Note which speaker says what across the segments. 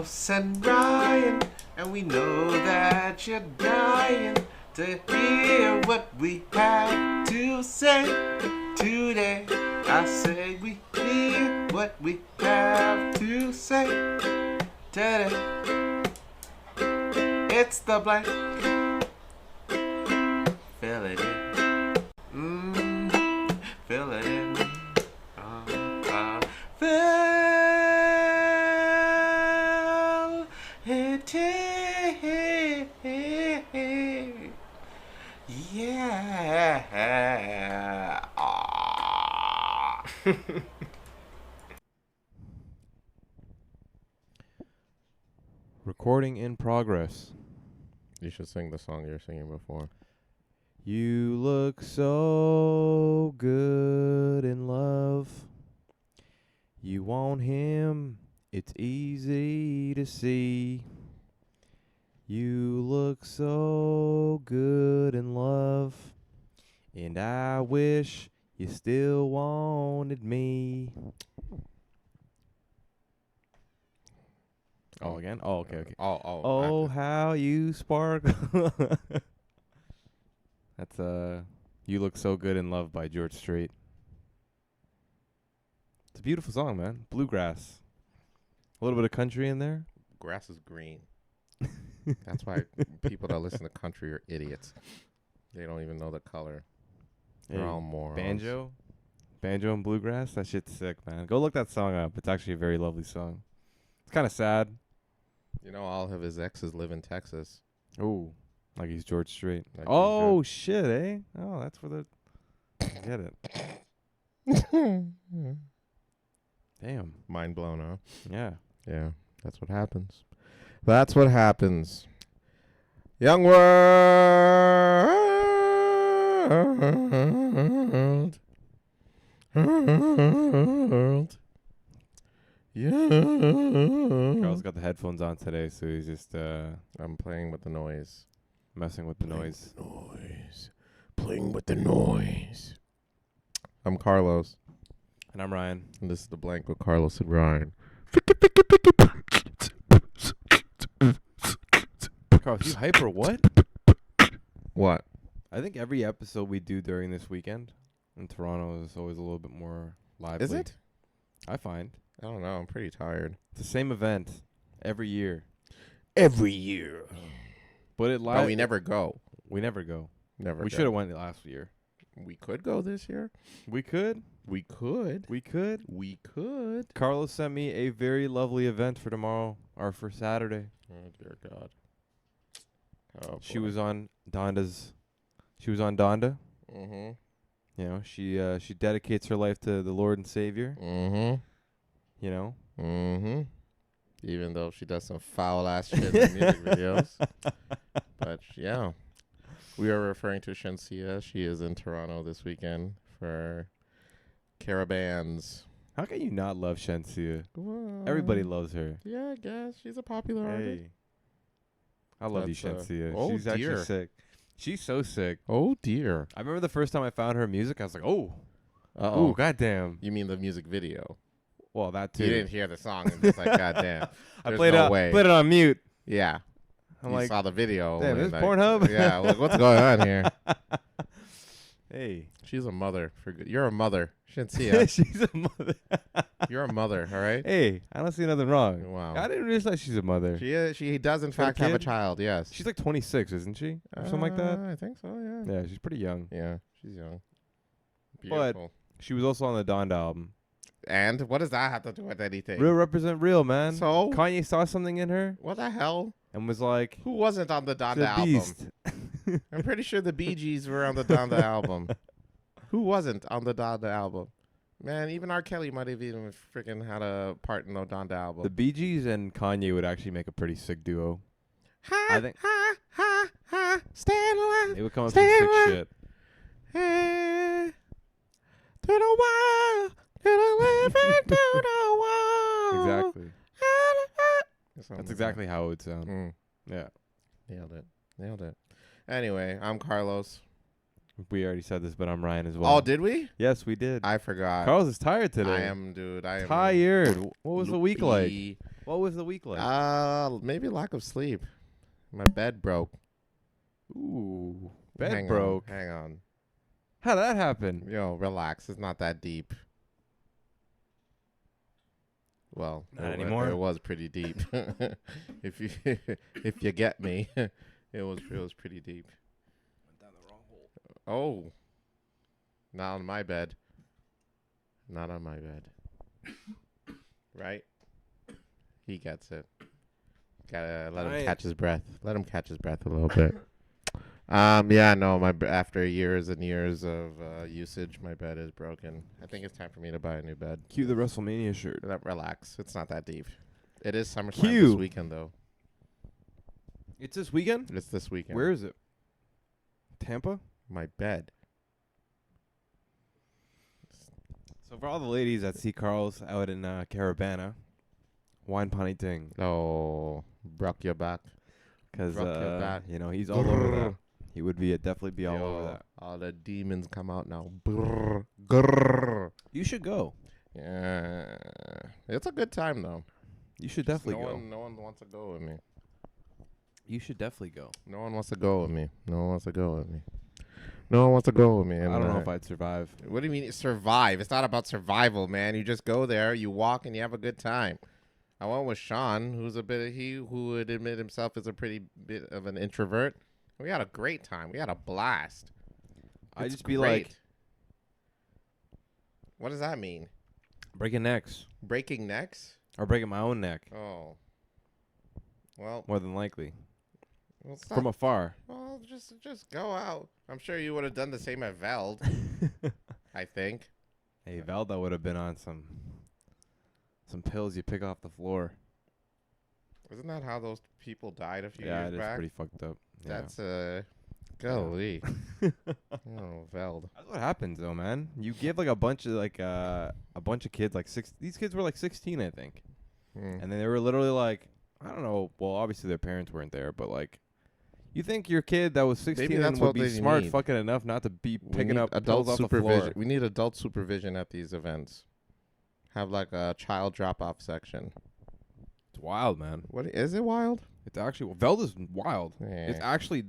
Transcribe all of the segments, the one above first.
Speaker 1: Carlos and Ryan, and we know that you're dying to hear what we have to say today. I say we hear what we have to say today. It's the blank. Fill it in. Fill it in. Fill it in. Yeah.
Speaker 2: Recording in progress.
Speaker 3: You should sing the song you were singing before.
Speaker 2: You look so good in love. You want him, it's easy to see. You look so good in love. And I wish you still wanted me. Oh, again? Oh, okay. Oh, how you sparkle. That's You Look So Good in Love by George Strait. It's a beautiful song, man. Bluegrass. A little bit of country in there.
Speaker 3: Grass is green. That's why people that listen to country are idiots. They don't even know the color. They're all morons.
Speaker 2: Banjo and bluegrass. That shit's sick, man. Go look that song up. It's actually a very lovely song. It's kind of sad.
Speaker 3: You know, all of his exes live in Texas.
Speaker 2: Ooh, like he's George Strait.
Speaker 3: Like
Speaker 2: oh, shit, eh? Oh, that's where the... Get it. Damn.
Speaker 3: Mind blown, huh?
Speaker 2: Yeah.
Speaker 3: Yeah, that's what happens. That's what happens. Young world. Yeah.
Speaker 2: Carl's got the headphones on today, so he's just
Speaker 3: I'm playing with the noise.
Speaker 2: messing with the noise.
Speaker 3: Playing with the noise. I'm Carlos.
Speaker 2: And I'm Ryan.
Speaker 3: And this is The Blank with Carlos and Ryan.
Speaker 2: Carlos, you hyper what?
Speaker 3: What?
Speaker 2: I think every episode we do during this weekend in Toronto is always a little bit more lively.
Speaker 3: Is it?
Speaker 2: I find.
Speaker 3: I don't know. I'm pretty tired.
Speaker 2: It's the same event every year.
Speaker 3: Every year.
Speaker 2: But it
Speaker 3: But we never go.
Speaker 2: We never go.
Speaker 3: Never
Speaker 2: We
Speaker 3: go.
Speaker 2: should have went last year.
Speaker 3: We could go this year.
Speaker 2: We could.
Speaker 3: We could.
Speaker 2: We could.
Speaker 3: We could.
Speaker 2: Carlos sent me a very lovely event for tomorrow, or for Saturday.
Speaker 3: Oh, dear God. Oh,
Speaker 2: She was on Donda.
Speaker 3: Mm-hmm.
Speaker 2: You know, she dedicates her life to the Lord and Savior.
Speaker 3: Mm-hmm.
Speaker 2: You know.
Speaker 3: Mm-hmm. Even though she does some foul-ass shit in music videos. But, yeah. We are referring to Shenseea. She is in Toronto this weekend for caravans.
Speaker 2: How can you not love Shenseea?
Speaker 3: Well,
Speaker 2: Everybody loves her.
Speaker 3: Yeah, I guess. She's a popular artist.
Speaker 2: Hey. I love you,
Speaker 3: That's,
Speaker 2: Shenseea.
Speaker 3: oh,
Speaker 2: She's actually
Speaker 3: dear.
Speaker 2: sick. She's so sick.
Speaker 3: Oh, dear.
Speaker 2: I remember the first time I found her music, I was like, oh.
Speaker 3: Uh-oh.
Speaker 2: Ooh, goddamn.
Speaker 3: You mean the music video?
Speaker 2: Well, that too.
Speaker 3: You didn't hear the song and it's like, goddamn.
Speaker 2: I
Speaker 3: There's
Speaker 2: played
Speaker 3: no
Speaker 2: it
Speaker 3: way.
Speaker 2: played it on mute.
Speaker 3: Yeah.
Speaker 2: I'm
Speaker 3: you
Speaker 2: like,
Speaker 3: saw the video.
Speaker 2: damn,
Speaker 3: and
Speaker 2: this
Speaker 3: like,
Speaker 2: Pornhub?
Speaker 3: Yeah, like, what's going on here?
Speaker 2: Hey.
Speaker 3: She's a mother. You're a mother. Shenseea.
Speaker 2: She's a mother.
Speaker 3: You're a mother, all right?
Speaker 2: Hey, I don't see nothing wrong.
Speaker 3: Wow.
Speaker 2: I didn't realize she's a mother.
Speaker 3: She is. She does, in
Speaker 2: Got a
Speaker 3: fact, have a
Speaker 2: kid?
Speaker 3: child, yes.
Speaker 2: She's like 26, isn't she? Or something like that.
Speaker 3: I think so, yeah.
Speaker 2: Yeah, she's pretty young.
Speaker 3: Yeah, she's young.
Speaker 2: But-
Speaker 3: Beautiful.
Speaker 2: She was also on the Donda album.
Speaker 3: And what does that have to do with anything?
Speaker 2: Real represent real, man.
Speaker 3: So?
Speaker 2: Kanye saw something in her
Speaker 3: What the hell?
Speaker 2: and was like,
Speaker 3: Who wasn't on the Donda
Speaker 2: the
Speaker 3: album?
Speaker 2: beast.
Speaker 3: I'm pretty sure the Bee Gees were on the Donda album. Who wasn't on the Donda album? Man, even R. Kelly might have even freaking had a part in the Donda album.
Speaker 2: The Bee Gees and Kanye would actually make a pretty sick duo.
Speaker 3: Ha,
Speaker 2: I think-
Speaker 3: ha, ha, ha, stand alive.
Speaker 2: They would come up with some sick shit.
Speaker 3: Hey, to the wild, to the living, to the wild.
Speaker 2: Exactly.
Speaker 3: Something
Speaker 2: That's
Speaker 3: like
Speaker 2: exactly how it would sound.
Speaker 3: that. Mm,
Speaker 2: Yeah.
Speaker 3: nailed it. Anyway, I'm Carlos.
Speaker 2: We already said this, but I'm Ryan as well.
Speaker 3: Oh, did we?
Speaker 2: Yes, we did.
Speaker 3: I forgot.
Speaker 2: Carlos is tired today.
Speaker 3: I am, dude. I am
Speaker 2: tired. What was the week like?
Speaker 3: loopy.
Speaker 2: What was the week like?
Speaker 3: Maybe lack of sleep. My bed broke.
Speaker 2: Ooh, bed
Speaker 3: Hang
Speaker 2: broke.
Speaker 3: Hang on.
Speaker 2: How'd that happen?
Speaker 3: Yo, relax. It's not that deep. Well,
Speaker 2: Not anymore?
Speaker 3: It was pretty deep. if you if you get me, it was pretty deep.
Speaker 2: Went down the wrong hole.
Speaker 3: Oh, not on my bed. Not on my bed. Right? He gets it. Gotta let him catch his breath. Let him catch his breath a little bit. Yeah, no, after years and years of usage, my bed is broken. I think it's time for me to buy a new bed.
Speaker 2: Cue the WrestleMania shirt.
Speaker 3: Relax. It's not that deep. It is Summerslam
Speaker 2: Cue.
Speaker 3: this weekend, though.
Speaker 2: It's this weekend?
Speaker 3: It's this weekend.
Speaker 2: Where is it? Tampa?
Speaker 3: My bed?
Speaker 2: So for all the ladies that see Carl's out in Carabana, wine punny ting.
Speaker 3: Oh, broke your back.
Speaker 2: Because,
Speaker 3: Broke your back.
Speaker 2: you know, he's all over that. He would definitely be all over
Speaker 3: Yo,
Speaker 2: that.
Speaker 3: all the demons come out now. Brr, grrr.
Speaker 2: You should go.
Speaker 3: Yeah. It's a good time, though.
Speaker 2: You should definitely go.
Speaker 3: No one wants to go with me.
Speaker 2: You should definitely go.
Speaker 3: No one wants to go with me. No one wants to go with me. No one wants to go with me.
Speaker 2: I don't know if I'd survive.
Speaker 3: What do you mean survive? It's not about survival, man. You just go there, you walk, and you have a good time. I went with Sean, who would admit himself as a pretty bit of an introvert. We had a great time. We had a blast.
Speaker 2: I'd
Speaker 3: It's
Speaker 2: just be
Speaker 3: great.
Speaker 2: like,
Speaker 3: what does that mean?
Speaker 2: breaking necks.
Speaker 3: Breaking necks?
Speaker 2: Or breaking my own neck,
Speaker 3: Oh. Well,
Speaker 2: more than likely.
Speaker 3: it's
Speaker 2: From
Speaker 3: not,
Speaker 2: afar.
Speaker 3: well, just go out. I'm sure you would have done the same at Veld, I think.
Speaker 2: Hey, Velda would have been on some pills you pick off the floor.
Speaker 3: Isn't that how those people died a few
Speaker 2: Yeah,
Speaker 3: years
Speaker 2: it is
Speaker 3: back?
Speaker 2: pretty fucked up. Yeah.
Speaker 3: That's golly. Oh, Veld.
Speaker 2: That's what happens though, man. You give like a bunch of kids like these kids were like 16, I think.
Speaker 3: Hmm.
Speaker 2: And then they were literally like, I don't know, well obviously their parents weren't there, but like you think your kid that was 16
Speaker 3: Maybe that's
Speaker 2: and would
Speaker 3: what
Speaker 2: be
Speaker 3: they
Speaker 2: smart
Speaker 3: need.
Speaker 2: fucking enough not to be
Speaker 3: We
Speaker 2: picking
Speaker 3: need
Speaker 2: up
Speaker 3: adult
Speaker 2: pills off the
Speaker 3: supervision.
Speaker 2: floor.
Speaker 3: We need adult supervision at these events. Have like a child drop-off section.
Speaker 2: It's wild, man.
Speaker 3: What is it? Wild?
Speaker 2: It's actually Velda's wild. It's
Speaker 3: Yeah.
Speaker 2: actually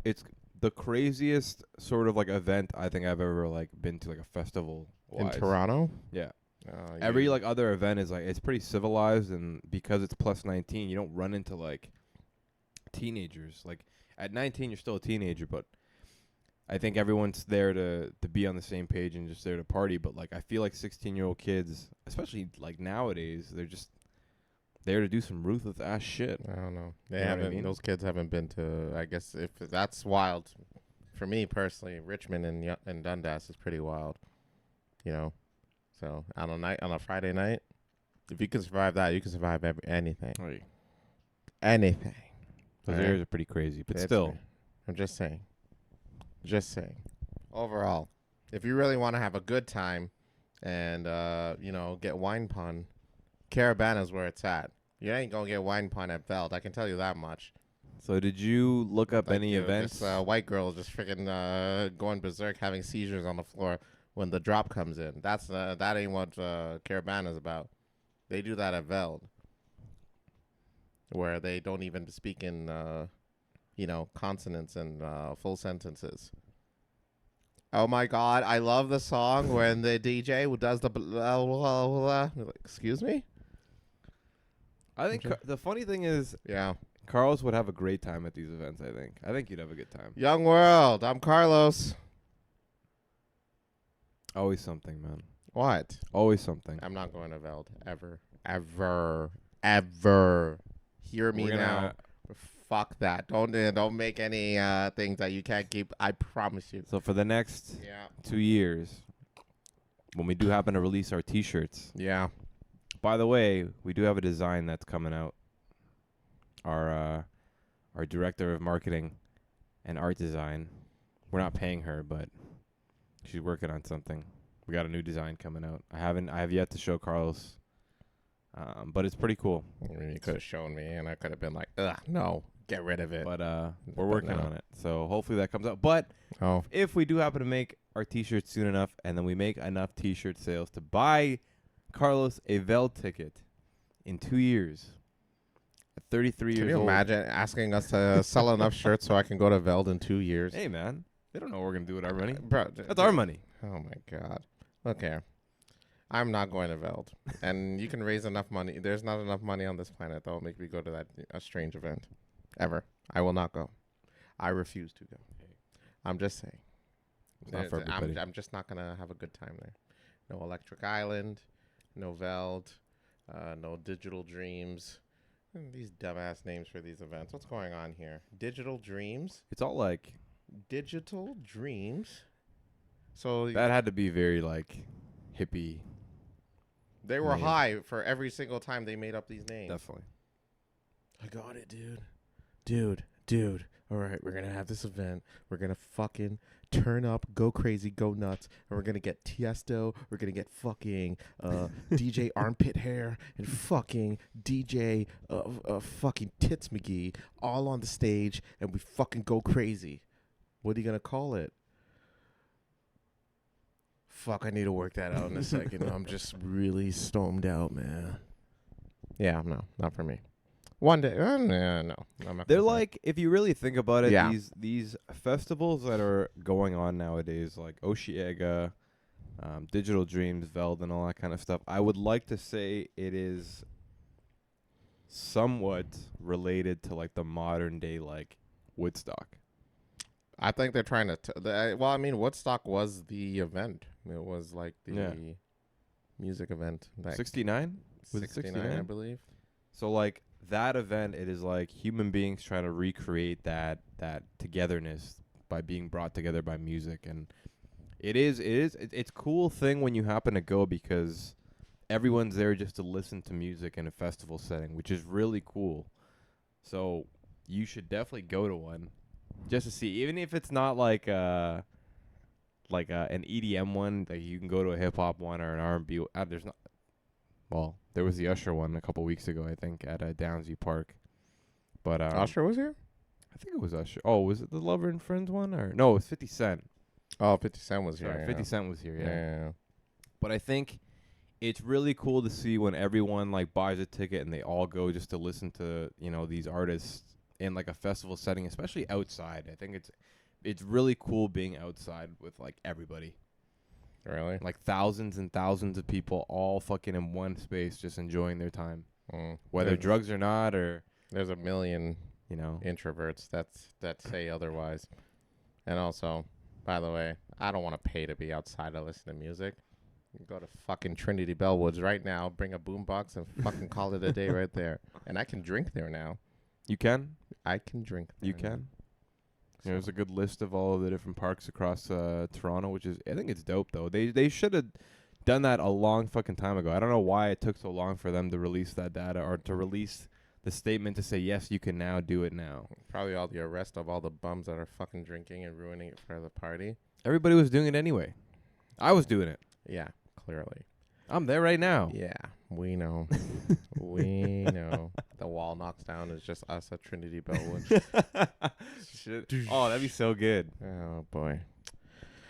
Speaker 2: it's the craziest sort of like event I think I've ever like been to, like a festival
Speaker 3: In Toronto.
Speaker 2: Yeah.
Speaker 3: Oh,
Speaker 2: Every
Speaker 3: you-
Speaker 2: like other event is like it's pretty civilized, and because it's plus 19, you don't run into like teenagers. Like at 19 you're still a teenager, but I think everyone's there to be on the same page and just there to party, but like I feel like 16-year-old kids, especially like nowadays, they're just there to do some ruthless ass shit.
Speaker 3: I don't know. They
Speaker 2: You know what I
Speaker 3: haven't.
Speaker 2: mean?
Speaker 3: Those kids haven't been to. I guess if that's wild, for me personally, Richmond and Dundas is pretty wild. You know, so on a Friday night, if you can survive that, you can survive anything.
Speaker 2: Right.
Speaker 3: Anything.
Speaker 2: Those
Speaker 3: Alright?
Speaker 2: areas are pretty crazy, but
Speaker 3: It's
Speaker 2: still.
Speaker 3: me. I'm just saying. Just saying. Overall, if you really want to have a good time, and get wine pun, Carabana's where it's at. You ain't gonna get wine pun at Veld. I can tell you that much.
Speaker 2: So did you look up
Speaker 3: Like,
Speaker 2: any events?
Speaker 3: This white girl just freaking going berserk, having seizures on the floor when the drop comes in. That ain't what Carabana's about. They do that at Veld, where they don't even speak in consonants and full sentences. Oh my God, I love the song when the DJ who does the blah, blah, blah. Like, excuse me?
Speaker 2: I think the funny thing is
Speaker 3: Yeah.
Speaker 2: Carlos would have a great time at these events, I think you'd have a good time.
Speaker 3: Young world, I'm Carlos.
Speaker 2: Always something, man.
Speaker 3: What?
Speaker 2: Always something.
Speaker 3: I'm not going to Veld. Ever. Ever. Ever. Hear me
Speaker 2: We're
Speaker 3: now.
Speaker 2: gonna-
Speaker 3: Fuck that. Don't make any things that you can't keep. I promise you.
Speaker 2: So for the next
Speaker 3: Yeah.
Speaker 2: 2 years, when we do happen to release our T-shirts,
Speaker 3: Yeah.
Speaker 2: by the way, we do have a design that's coming out. Our director of marketing and art design, we're not paying her, but she's working on something. We got a new design coming out. I have yet to show Carlos, but it's pretty cool.
Speaker 3: I mean, you could have shown me, and I could have been like, ugh, no, get rid of it.
Speaker 2: But we're
Speaker 3: But
Speaker 2: working
Speaker 3: no.
Speaker 2: on it, so hopefully that comes out. But
Speaker 3: Oh.
Speaker 2: if we do happen to make our T-shirts soon enough, and then we make enough T-shirt sales to buy Carlos a Veld ticket in 2 years, 33
Speaker 3: Can
Speaker 2: years
Speaker 3: you
Speaker 2: old.
Speaker 3: imagine asking us to sell enough shirts so I can go to Veld in 2 years?
Speaker 2: Hey, man. They don't know what we're going to do with our money.
Speaker 3: Bro,
Speaker 2: That's our money.
Speaker 3: Oh, my God. Okay. I'm not going to Veld. And you can raise enough money. There's not enough money on this planet that will make me go to a strange event. Ever. I will not go. I refuse to go. I'm just saying.
Speaker 2: It's not for everybody.
Speaker 3: I'm just not going to have a good time there. No Electric Island. No Veld. No Digital Dreams. These dumbass names for these events. What's going on here? Digital Dreams?
Speaker 2: It's all like...
Speaker 3: Digital Dreams? So
Speaker 2: That had to be very, like, hippie.
Speaker 3: they were
Speaker 2: name.
Speaker 3: high for every single time they made up these names.
Speaker 2: Definitely.
Speaker 3: I got it, dude. Dude. All right, we're going to have this event. We're going to fucking turn up, go crazy, go nuts. And we're going to get Tiesto. We're going to get fucking DJ Armpit Hair and fucking DJ fucking Tits McGee all on the stage. And we fucking go crazy. What are you going to call it? Fuck, I need to work that out in a second. I'm just really stoned out, man. Yeah, no, not for me. One day, no. I'm not
Speaker 2: They're
Speaker 3: gonna say.
Speaker 2: like, if you really think about it,
Speaker 3: Yeah.
Speaker 2: these festivals that are going on nowadays, like Oshiega, Digital Dreams, Veld, and all that kind of stuff, I would like to say it is somewhat related to like the modern day like Woodstock.
Speaker 3: I think they're trying to. Well, I mean, Woodstock was the event. It was like the music event. Like
Speaker 2: 69? Was it
Speaker 3: 69,
Speaker 2: 69?
Speaker 3: I believe.
Speaker 2: So like that event, it is like human beings trying to recreate that togetherness by being brought together by music, and it's cool thing when you happen to go because everyone's there just to listen to music in a festival setting, which is really cool. So you should definitely go to one just to see, even if it's not like an EDM one. Like you can go to a hip hop one or an R&B. There's not. Well, there was the Usher one a couple weeks ago, I think, at Downsview Park. But
Speaker 3: Usher was here?
Speaker 2: I think it was Usher. Oh, was it the Lover and Friends one? Or no, it was 50 Cent.
Speaker 3: Oh, 50 Cent was
Speaker 2: Sorry,
Speaker 3: here.
Speaker 2: 50 Cent was here, yeah.
Speaker 3: Yeah.
Speaker 2: But I think it's really cool to see when everyone like buys a ticket and they all go just to listen to, these artists in like a festival setting, especially outside. I think it's really cool being outside with like everybody.
Speaker 3: Really?
Speaker 2: Like thousands and thousands of people all fucking in one space just enjoying their time. Whether drugs or not, or
Speaker 3: there's a million introverts that say otherwise. And also, by the way, I don't want to pay to be outside to listen to music. You go to fucking Trinity Bellwoods right now, bring a boombox and fucking call it a day right there. And I can drink there now.
Speaker 2: You can?
Speaker 3: I can drink there
Speaker 2: You
Speaker 3: now.
Speaker 2: can? There's a good list of all of the different parks across Toronto, which is, I think it's dope, though. They should have done that a long fucking time ago. I don't know why it took so long for them to release that data or to release the statement to say, yes, you can now do it now.
Speaker 3: Probably all the arrest of all the bums that are fucking drinking and ruining it for the party.
Speaker 2: Everybody was doing it anyway. I was doing it.
Speaker 3: Yeah, clearly.
Speaker 2: I'm there right now.
Speaker 3: Yeah, we know. We know. The wall knocks down. It's just us at Trinity Bellwood.
Speaker 2: Shit. Oh, that'd be so good.
Speaker 3: Oh, boy.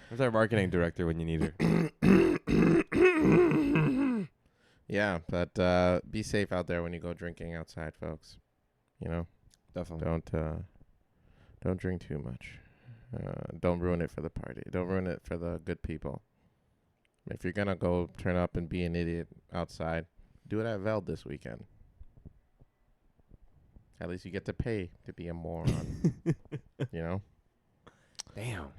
Speaker 2: Where's our marketing director when you need her?
Speaker 3: Yeah, but be safe out there when you go drinking outside, folks.
Speaker 2: Definitely.
Speaker 3: Don't drink too much. Don't ruin it for the party. Don't ruin it for the good people. If you're gonna go turn up and be an idiot outside, do it at Veld this weekend. At least you get to pay to be a moron.
Speaker 2: Damn.
Speaker 3: All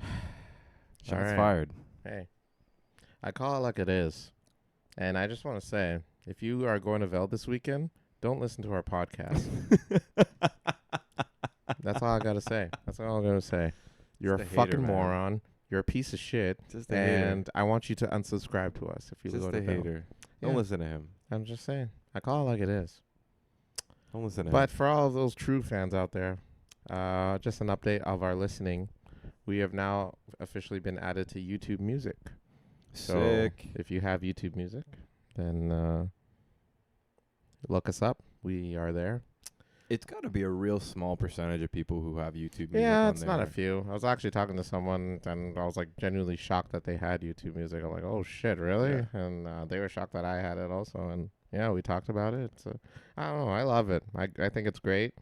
Speaker 2: Shots
Speaker 3: right.
Speaker 2: fired.
Speaker 3: Hey, I call it like it is. And I just want to say, if you are going to Veld this weekend, don't listen to our podcast. That's all I got to say. That's all I'm going to say. You're
Speaker 2: Just
Speaker 3: a
Speaker 2: a
Speaker 3: fucking
Speaker 2: hater, man.
Speaker 3: moron. You're a piece of shit.
Speaker 2: Just a hater.
Speaker 3: And I want you to unsubscribe to us if you
Speaker 2: Just
Speaker 3: go to
Speaker 2: a
Speaker 3: Veld.
Speaker 2: hater. Don't
Speaker 3: Yeah.
Speaker 2: listen to him.
Speaker 3: I'm just saying. I call it like it is.
Speaker 2: Don't listen to him.
Speaker 3: But for all of those true fans out there, just an update of our listening. We have now officially been added to YouTube Music. So
Speaker 2: Sick.
Speaker 3: if you have YouTube Music, then look us up. We are there.
Speaker 2: It's got to be a real small percentage of people who have YouTube music.
Speaker 3: Yeah,
Speaker 2: on
Speaker 3: it's not a
Speaker 2: there.
Speaker 3: few. I was actually talking to someone, and I was like genuinely shocked that they had YouTube Music. I'm like, oh shit, really?
Speaker 2: Yeah.
Speaker 3: And they were shocked that I had it also. And Yeah, we talked about it. I don't know. I love it. I think it's great.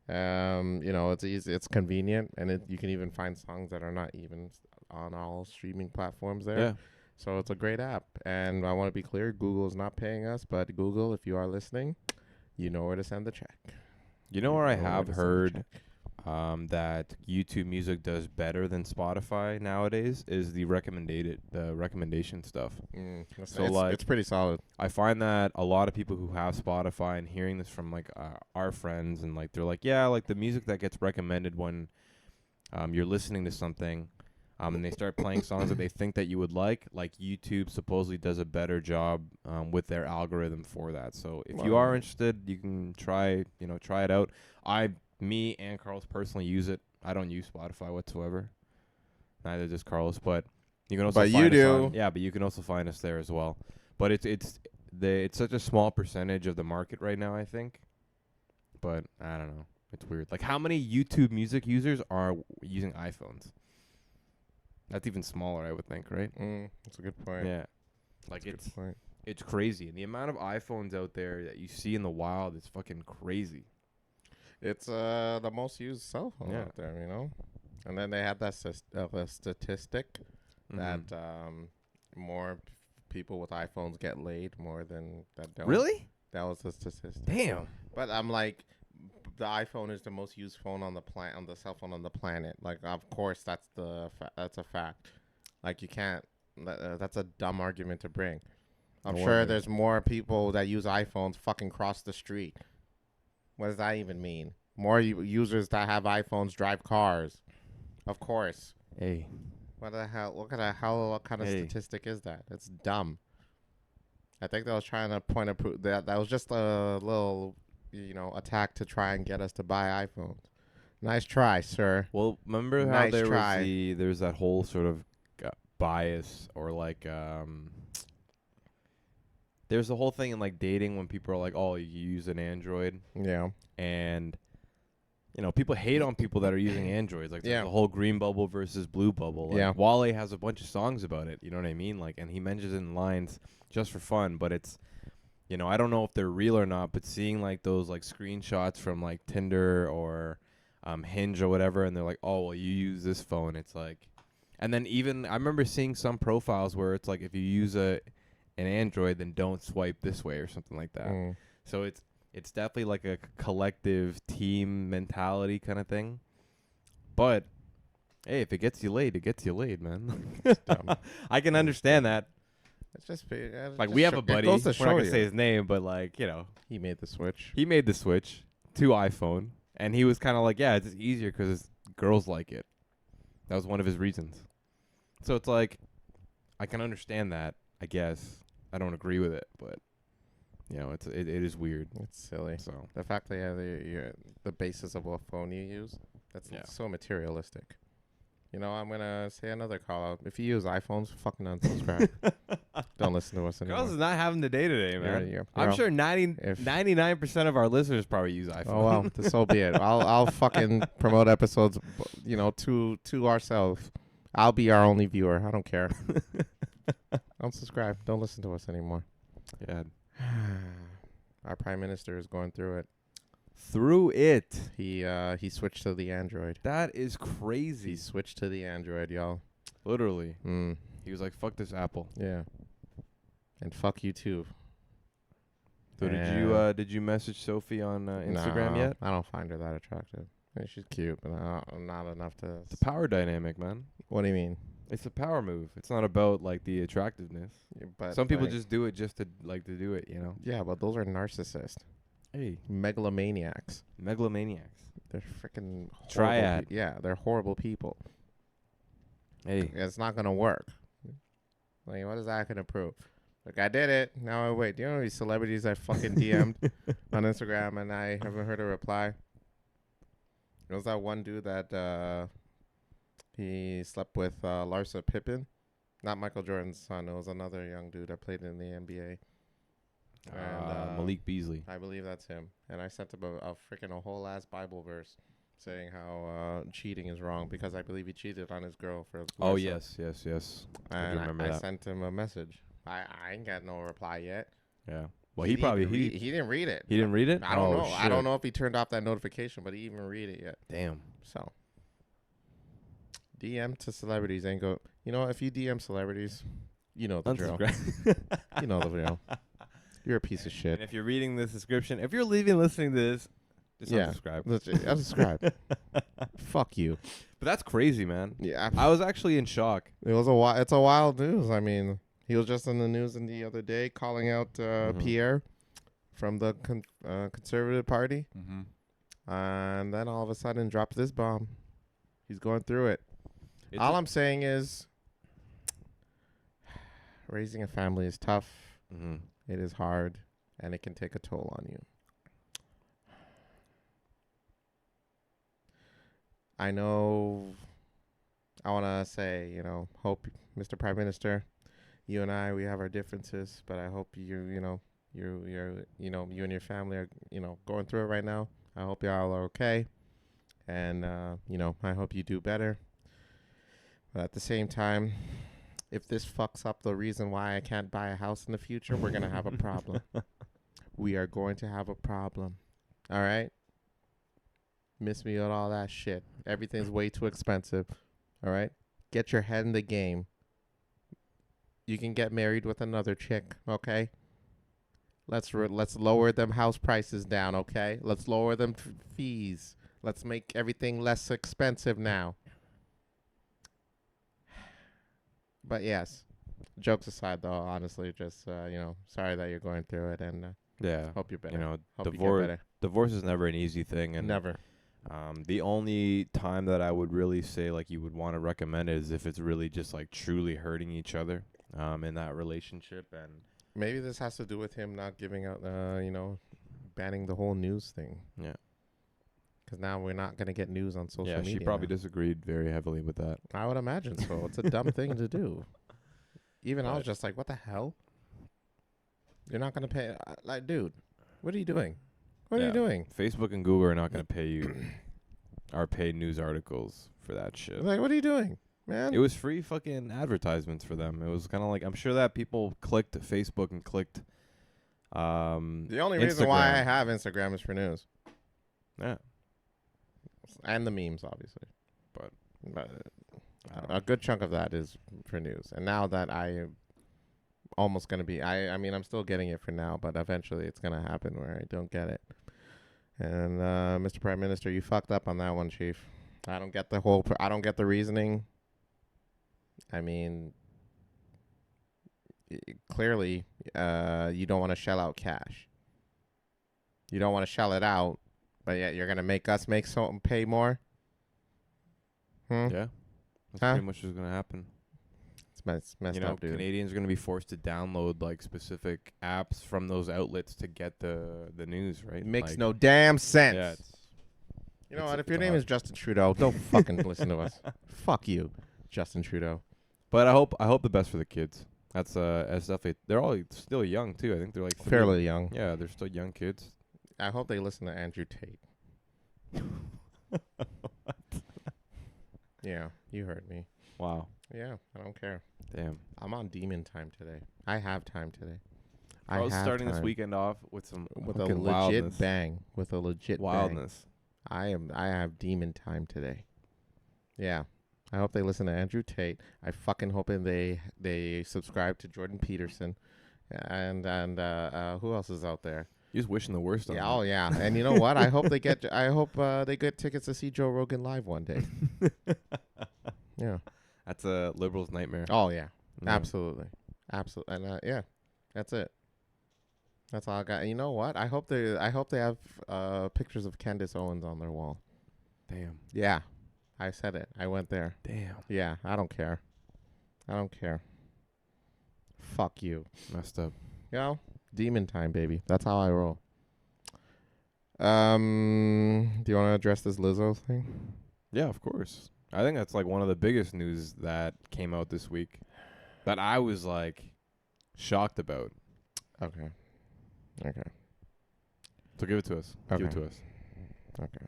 Speaker 3: It's easy. It's convenient, and you can even find songs that are not even on all streaming platforms there.
Speaker 2: Yeah.
Speaker 3: So it's a great app. And I want to be clear, Google is not paying us, but Google, if you are listening, you know where to send the check.
Speaker 2: You know where I
Speaker 3: know where
Speaker 2: have
Speaker 3: to send the
Speaker 2: heard
Speaker 3: check.
Speaker 2: that YouTube Music does better than Spotify nowadays is the recommendation stuff.
Speaker 3: It's pretty solid.
Speaker 2: I find that a lot of people who have Spotify and hearing this from like our friends and like they're like, yeah, like the music that gets recommended when you're listening to something, and they start playing songs that they think that you would like YouTube supposedly does a better job with their algorithm for that. So if you are interested, you can try it out. Me and Carlos personally use it. I don't use Spotify whatsoever. Neither does Carlos, but you can also
Speaker 3: But
Speaker 2: find
Speaker 3: you
Speaker 2: us
Speaker 3: do.
Speaker 2: but you can also find us there as well. But it's such a small percentage of the market right now, I think. But I don't know. It's weird. Like how many YouTube music users are using iPhones? That's even smaller, I would think, right?
Speaker 3: That's a good point.
Speaker 2: Yeah. Like
Speaker 3: That's a good point.
Speaker 2: it's crazy. And the amount of iPhones out there that you see in the wild is fucking crazy.
Speaker 3: It's the most used cell phone
Speaker 2: Yeah.
Speaker 3: out there, you know. And then they had that statistic that more people with iPhones get laid more than that don't.
Speaker 2: Really?
Speaker 3: That was the statistic.
Speaker 2: Damn.
Speaker 3: But I'm like, the iPhone is the most used phone on the cell phone on the planet. Like, of course, that's a fact. Like, you can't. That's a dumb argument to bring. I'm sure there's more people that use iPhones fucking cross the street. What does that even mean? More users that have iPhones drive cars. Of course.
Speaker 2: Hey.
Speaker 3: What the hell? What kind of statistic is that? It's dumb. I think they was trying to point a proof that was just a little, attack to try and get us to buy iPhones. Nice try, sir.
Speaker 2: Well, remember how
Speaker 3: Nice
Speaker 2: there
Speaker 3: try.
Speaker 2: was there's that whole sort of bias or like there's the whole thing in like dating when people are like, oh, you use an Android.
Speaker 3: Yeah.
Speaker 2: And people hate on people that are using Androids. Like there's the whole green bubble versus blue bubble. Like, Wale has a bunch of songs about it. You know what I mean? Like, and he mentions it in lines just for fun. But it's, I don't know if they're real or not. But seeing like those like screenshots from like Tinder or Hinge or whatever, and they're like, oh, well, you use this phone. It's like, and then even I remember seeing some profiles where it's like if you use an Android, then don't swipe this way or something like that. So it's definitely like a collective team mentality kind of thing. But, hey, if it gets you laid, it gets you laid, man. I can understand that.
Speaker 3: It's just
Speaker 2: like, we have a buddy. We're not going to say his name, but, like,
Speaker 3: he made the switch.
Speaker 2: He made the switch to iPhone. And he was kind of like, yeah, it's just easier because girls like it. That was one of his reasons. So it's like, I can understand that, I guess. I don't agree with it, but... it is weird.
Speaker 3: It's silly.
Speaker 2: So
Speaker 3: the fact that the basis of what phone you use, that's so materialistic. I'm gonna say another call out. If you use iPhones, fucking unsubscribe. Don't listen to us anymore.
Speaker 2: Carlos is not having the day today, man. I'm sure 99% of our listeners probably use iPhone.
Speaker 3: Oh well, so be it. I'll fucking promote episodes, to ourselves. I'll be our only viewer. I don't care. Unsubscribe. Don't listen to us anymore.
Speaker 2: Yeah.
Speaker 3: Our prime minister is going through it.
Speaker 2: Through it.
Speaker 3: He switched to the Android.
Speaker 2: That is crazy.
Speaker 3: He switched to the Android, y'all.
Speaker 2: Literally. He was like, fuck this Apple.
Speaker 3: Yeah. And fuck you too.
Speaker 2: So did you message Sophie on Instagram yet?
Speaker 3: I don't find her that attractive. I mean, she's cute, but not enough to...
Speaker 2: It's a power dynamic, man.
Speaker 3: What do you mean?
Speaker 2: It's a power move. It's not about like the attractiveness. Yeah, but some people just do it just to do it,
Speaker 3: Yeah, but those are narcissists.
Speaker 2: Hey,
Speaker 3: megalomaniacs. They're freaking
Speaker 2: triad.
Speaker 3: They're horrible people.
Speaker 2: Hey,
Speaker 3: it's not gonna work. Like, what is that gonna prove? Like, I did it. Now I wait. Do you know these celebrities I fucking DM'd on Instagram and I haven't heard a reply? There was that one dude that he slept with Larsa Pippen. Not Michael Jordan's son. It was another young dude that played in the NBA. And,
Speaker 2: Malik Beasley.
Speaker 3: I believe that's him. And I sent him a whole ass Bible verse saying how cheating is wrong because I believe he cheated on his girl for Larsa.
Speaker 2: Oh, yes.
Speaker 3: And I sent him a message. I ain't got no reply yet.
Speaker 2: Yeah. Well,
Speaker 3: he
Speaker 2: probably
Speaker 3: he didn't read it.
Speaker 2: he didn't read it.
Speaker 3: I don't know. I
Speaker 2: Shit.
Speaker 3: don't know if he turned off that notification, but he didn't even read it yet.
Speaker 2: Damn.
Speaker 3: So, DM to celebrities ain't go. You know, if you DM celebrities, you know the drill. You know the drill. You're a piece of shit.
Speaker 2: And if you're reading this description, if you're listening to this, just unsubscribe.
Speaker 3: Unsubscribe. Fuck you.
Speaker 2: But that's crazy, man.
Speaker 3: Yeah,
Speaker 2: I was actually in shock.
Speaker 3: It's a wild news. I mean, he was just in the news the other day calling out Pierre from the Conservative Party, and then all of a sudden drops this bomb. He's going through it. All I'm saying is, raising a family is tough. It is hard, and it can take a toll on you. I know. I want to say, hope, Mr. Prime Minister, you and I, we have our differences, but I hope you and your family are, going through it right now. I hope y'all are okay, and I hope you do better. But at the same time, if this fucks up the reason why I can't buy a house in the future, we're gonna have a problem. We are going to have a problem. All right. Miss me with all that shit. Everything's way too expensive. All right? Get your head in the game. You can get married with another chick, okay? Let's lower them house prices down, okay? Let's lower them fees. Let's make everything less expensive now. But yes, jokes aside, though, honestly, just sorry that you're going through it, and hope you're better. Hope you get better.
Speaker 2: Divorce is never an easy thing, and
Speaker 3: never.
Speaker 2: The only time that I would really say like you would want to recommend is if it's really just like truly hurting each other in that relationship. And
Speaker 3: maybe this has to do with him not giving out, banning the whole news thing. Yeah. Because now we're not going to get news on social media.
Speaker 2: Yeah, she probably disagreed very heavily with that.
Speaker 3: I would imagine so. It's a dumb thing to do. Even I was just like, what the hell? You're not going to pay? Like, dude, what are you doing? What are you doing?
Speaker 2: Facebook and Google are not going to pay you our paid news articles for that shit.
Speaker 3: Like, what are you doing, man?
Speaker 2: It was free fucking advertisements for them. It was kind of like, I'm sure that people clicked Facebook and clicked
Speaker 3: the only reason why I have Instagram is for news.
Speaker 2: Yeah.
Speaker 3: And the memes, obviously. But a good chunk of that is for news. And now that I am almost going to be, I mean, I'm still getting it for now, but eventually it's going to happen where I don't get it. And Mr. Prime Minister, you fucked up on that one, Chief. I don't get the reasoning. I mean, clearly, you don't want to shell out cash. You don't want to shell it out, but yet you're gonna make us pay more.
Speaker 2: Yeah, that's pretty much what's gonna happen.
Speaker 3: It's messed up, dude.
Speaker 2: Canadians are gonna be forced to download like specific apps from those outlets to get the news. Right?
Speaker 3: It makes no damn sense.
Speaker 2: Yeah.
Speaker 3: You know what? If your name is Justin Trudeau, don't fucking listen to us. Fuck you, Justin Trudeau.
Speaker 2: But I hope the best for the kids. That's definitely. They're all still young too. I think they're like
Speaker 3: fairly young.
Speaker 2: Yeah, they're still young kids.
Speaker 3: I hope they listen to Andrew Tate. Yeah, you heard me.
Speaker 2: Wow.
Speaker 3: Yeah, I don't care.
Speaker 2: Damn.
Speaker 3: I'm on demon time today. I have time today.
Speaker 2: I was starting this weekend off with a legit
Speaker 3: wildness. Bang. With a legit
Speaker 2: wildness.
Speaker 3: Bang. I have demon time today. Yeah. I hope they listen to Andrew Tate. I fucking hope they subscribe to Jordan Peterson, and who else is out there?
Speaker 2: You're just wishing the worst on them.
Speaker 3: Oh yeah, and you know what? I hope they get tickets to see Joe Rogan live one day. Yeah,
Speaker 2: that's a liberal's nightmare.
Speaker 3: Oh yeah, absolutely, and yeah, that's it. That's all I got. And you know what? I hope they have pictures of Candace Owens on their wall.
Speaker 2: Damn.
Speaker 3: Yeah. I said it. I went there.
Speaker 2: Damn.
Speaker 3: Yeah, I don't care. Fuck you.
Speaker 2: Messed up.
Speaker 3: You know? Demon time, baby. That's how I roll. Do you want to address this Lizzo thing?
Speaker 2: Yeah, of course. I think that's like one of the biggest news that came out this week that I was like shocked about.
Speaker 3: Okay.
Speaker 2: So give it to us.
Speaker 3: Okay.
Speaker 2: Give it to us.
Speaker 3: Okay.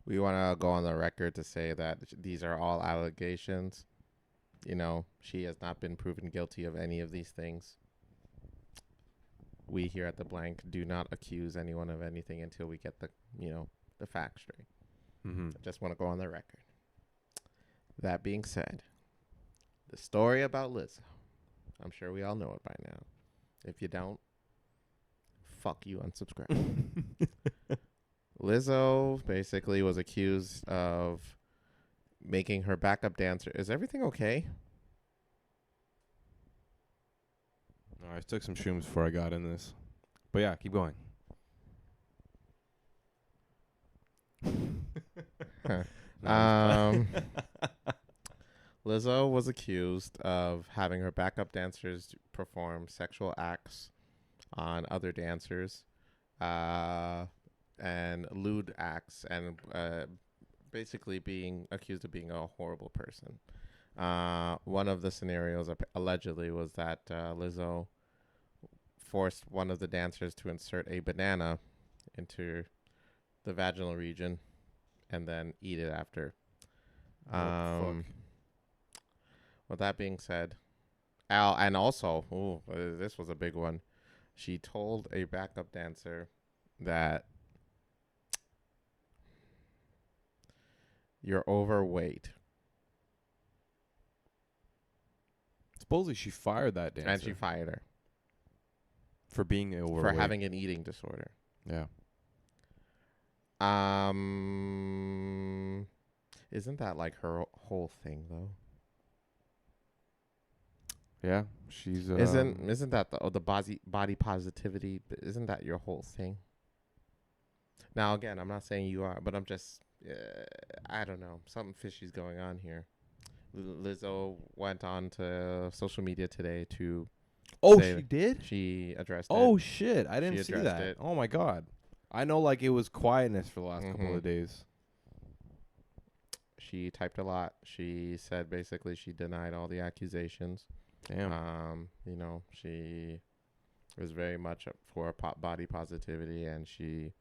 Speaker 3: We want to go on the record to say that these are all allegations. You know, she has not been proven guilty of any of these things. we here at the blank do not accuse anyone of anything until we get the the facts straight.
Speaker 2: Mm-hmm.
Speaker 3: I just want to go on the record. That being said, the story about Lizzo, I'm sure we all know it by now. If you don't, fuck you, unsubscribe. Lizzo basically was accused of making her backup dancer. Is everything okay?
Speaker 2: No, I took some shrooms before I got in this. But yeah, keep going.
Speaker 3: Lizzo was accused of having her backup dancers perform sexual acts on other dancers, and lewd acts, and basically being accused of being a horrible person. One of the scenarios allegedly was that Lizzo forced one of the dancers to insert a banana into the vaginal region and then eat it after. With that being said, and also, this was a big one. She told a backup dancer that you're overweight.
Speaker 2: Supposedly she fired that dancer.
Speaker 3: And she fired her.
Speaker 2: For being overweight.
Speaker 3: For having an eating disorder.
Speaker 2: Yeah.
Speaker 3: Isn't that like her whole thing though?
Speaker 2: Yeah, she's
Speaker 3: isn't that the body positivity? Isn't that your whole thing? Now again, I'm not saying you are, but I'm just I don't know, something fishy's going on here. Lizzo went on to social media today to.
Speaker 2: Oh, she did?
Speaker 3: She addressed it.
Speaker 2: Oh shit! I didn't see that.
Speaker 3: It.
Speaker 2: Oh my god! I know, like it was quietness for the last couple of days.
Speaker 3: She typed a lot. She said basically she denied all the accusations.
Speaker 2: Damn.
Speaker 3: She was very much up for body positivity, and she,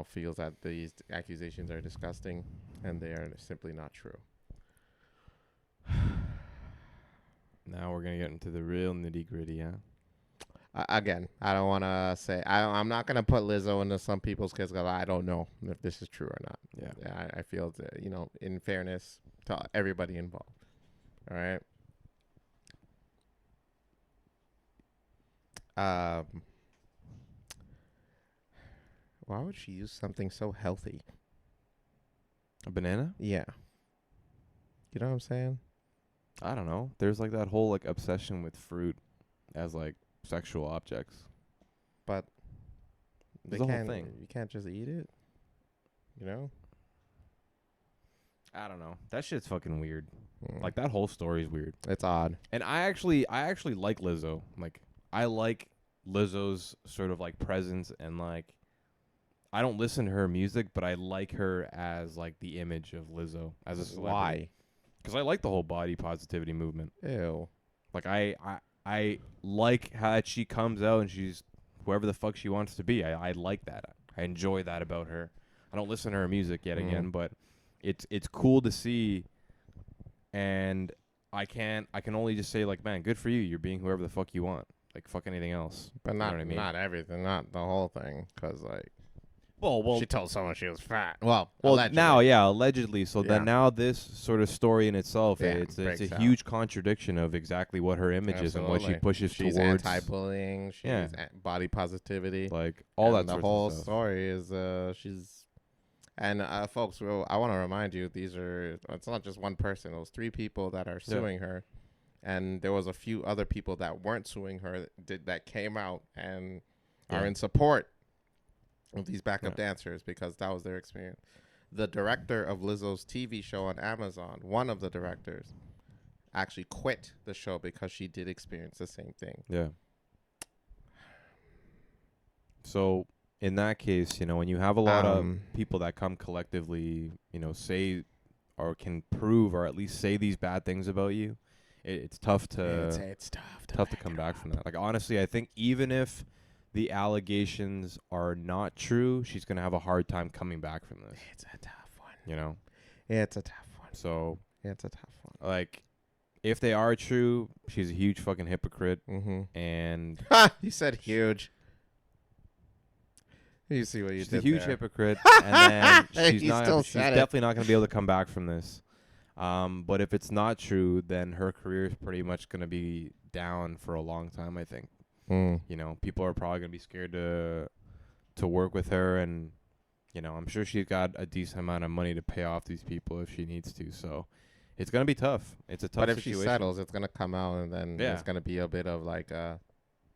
Speaker 3: feels that these accusations are disgusting and they are simply not true.
Speaker 2: Now we're gonna get into the real nitty gritty, yeah.
Speaker 3: Again, I don't want to say I'm not gonna put Lizzo into some people's case because I don't know if this is true or not.
Speaker 2: Yeah.
Speaker 3: I feel that in fairness to everybody involved. All right. Why would she use something so healthy?
Speaker 2: A banana?
Speaker 3: Yeah. You know what I'm saying?
Speaker 2: I don't know. There's like that whole like obsession with fruit as like sexual objects.
Speaker 3: But
Speaker 2: there's a whole thing.
Speaker 3: You can't just eat it.
Speaker 2: I don't know. That shit's fucking weird. Like that whole story is weird.
Speaker 3: It's odd.
Speaker 2: And I actually like Lizzo. Like I like Lizzo's sort of like presence, and like I don't listen to her music, but I like her as like the image of Lizzo as a celebrity.
Speaker 3: Why?
Speaker 2: Because I like the whole body positivity movement.
Speaker 3: Ew.
Speaker 2: Like I like how she comes out and she's whoever the fuck she wants to be. I like that. I enjoy that about her. I don't listen to her music yet again, but it's cool to see. And I can only just say like, man, good for you. You're being whoever the fuck you want. Like fuck anything else.
Speaker 3: But not
Speaker 2: you know what I mean?
Speaker 3: Not everything, not the whole thing. Because like.
Speaker 2: Well,
Speaker 3: she told someone she was fat. Well,
Speaker 2: allegedly. Now, yeah, allegedly. So then now this sort of story in itself, it's a huge contradiction of exactly what her image is and what she pushes
Speaker 3: she's
Speaker 2: towards.
Speaker 3: She's anti-bullying. She's body positivity.
Speaker 2: Like all
Speaker 3: and
Speaker 2: that.
Speaker 3: The whole story is she's. And folks, I want to remind you, it's not just one person. It was 3 people that are suing her, and there was a few other people that weren't suing her that came out and are in support of these backup dancers because that was their experience. The director of Lizzo's TV show on Amazon, one of the directors, actually quit the show because she did experience the same thing.
Speaker 2: Yeah. So in that case, when you have a lot of people that come collectively, say or can prove or at least say these bad things about you, it's tough to
Speaker 3: it's tough
Speaker 2: to come back from that. Like honestly, I think even if the allegations are not true, she's going to have a hard time coming back from this.
Speaker 3: It's a tough one.
Speaker 2: You know?
Speaker 3: It's a tough one.
Speaker 2: So.
Speaker 3: It's a tough one.
Speaker 2: Like, if they are true, she's a huge fucking hypocrite.
Speaker 3: Mm-hmm.
Speaker 2: And
Speaker 3: You said huge. You see what you
Speaker 2: she's
Speaker 3: did
Speaker 2: a huge
Speaker 3: there.
Speaker 2: hypocrite. And then she's
Speaker 3: You still
Speaker 2: she's
Speaker 3: said it.
Speaker 2: definitely not going to be able to come back from this. But if it's not true, then her career is pretty much going to be down for a long time, I think.
Speaker 3: Mm.
Speaker 2: You know, people are probably going to be scared to work with her, and you know, I'm sure she's got a decent amount of money to pay off these people if she needs to. So it's going to be tough. It's a tough
Speaker 3: But if
Speaker 2: situation.
Speaker 3: she settles, it's gonna come out, and then it's gonna be a bit of like,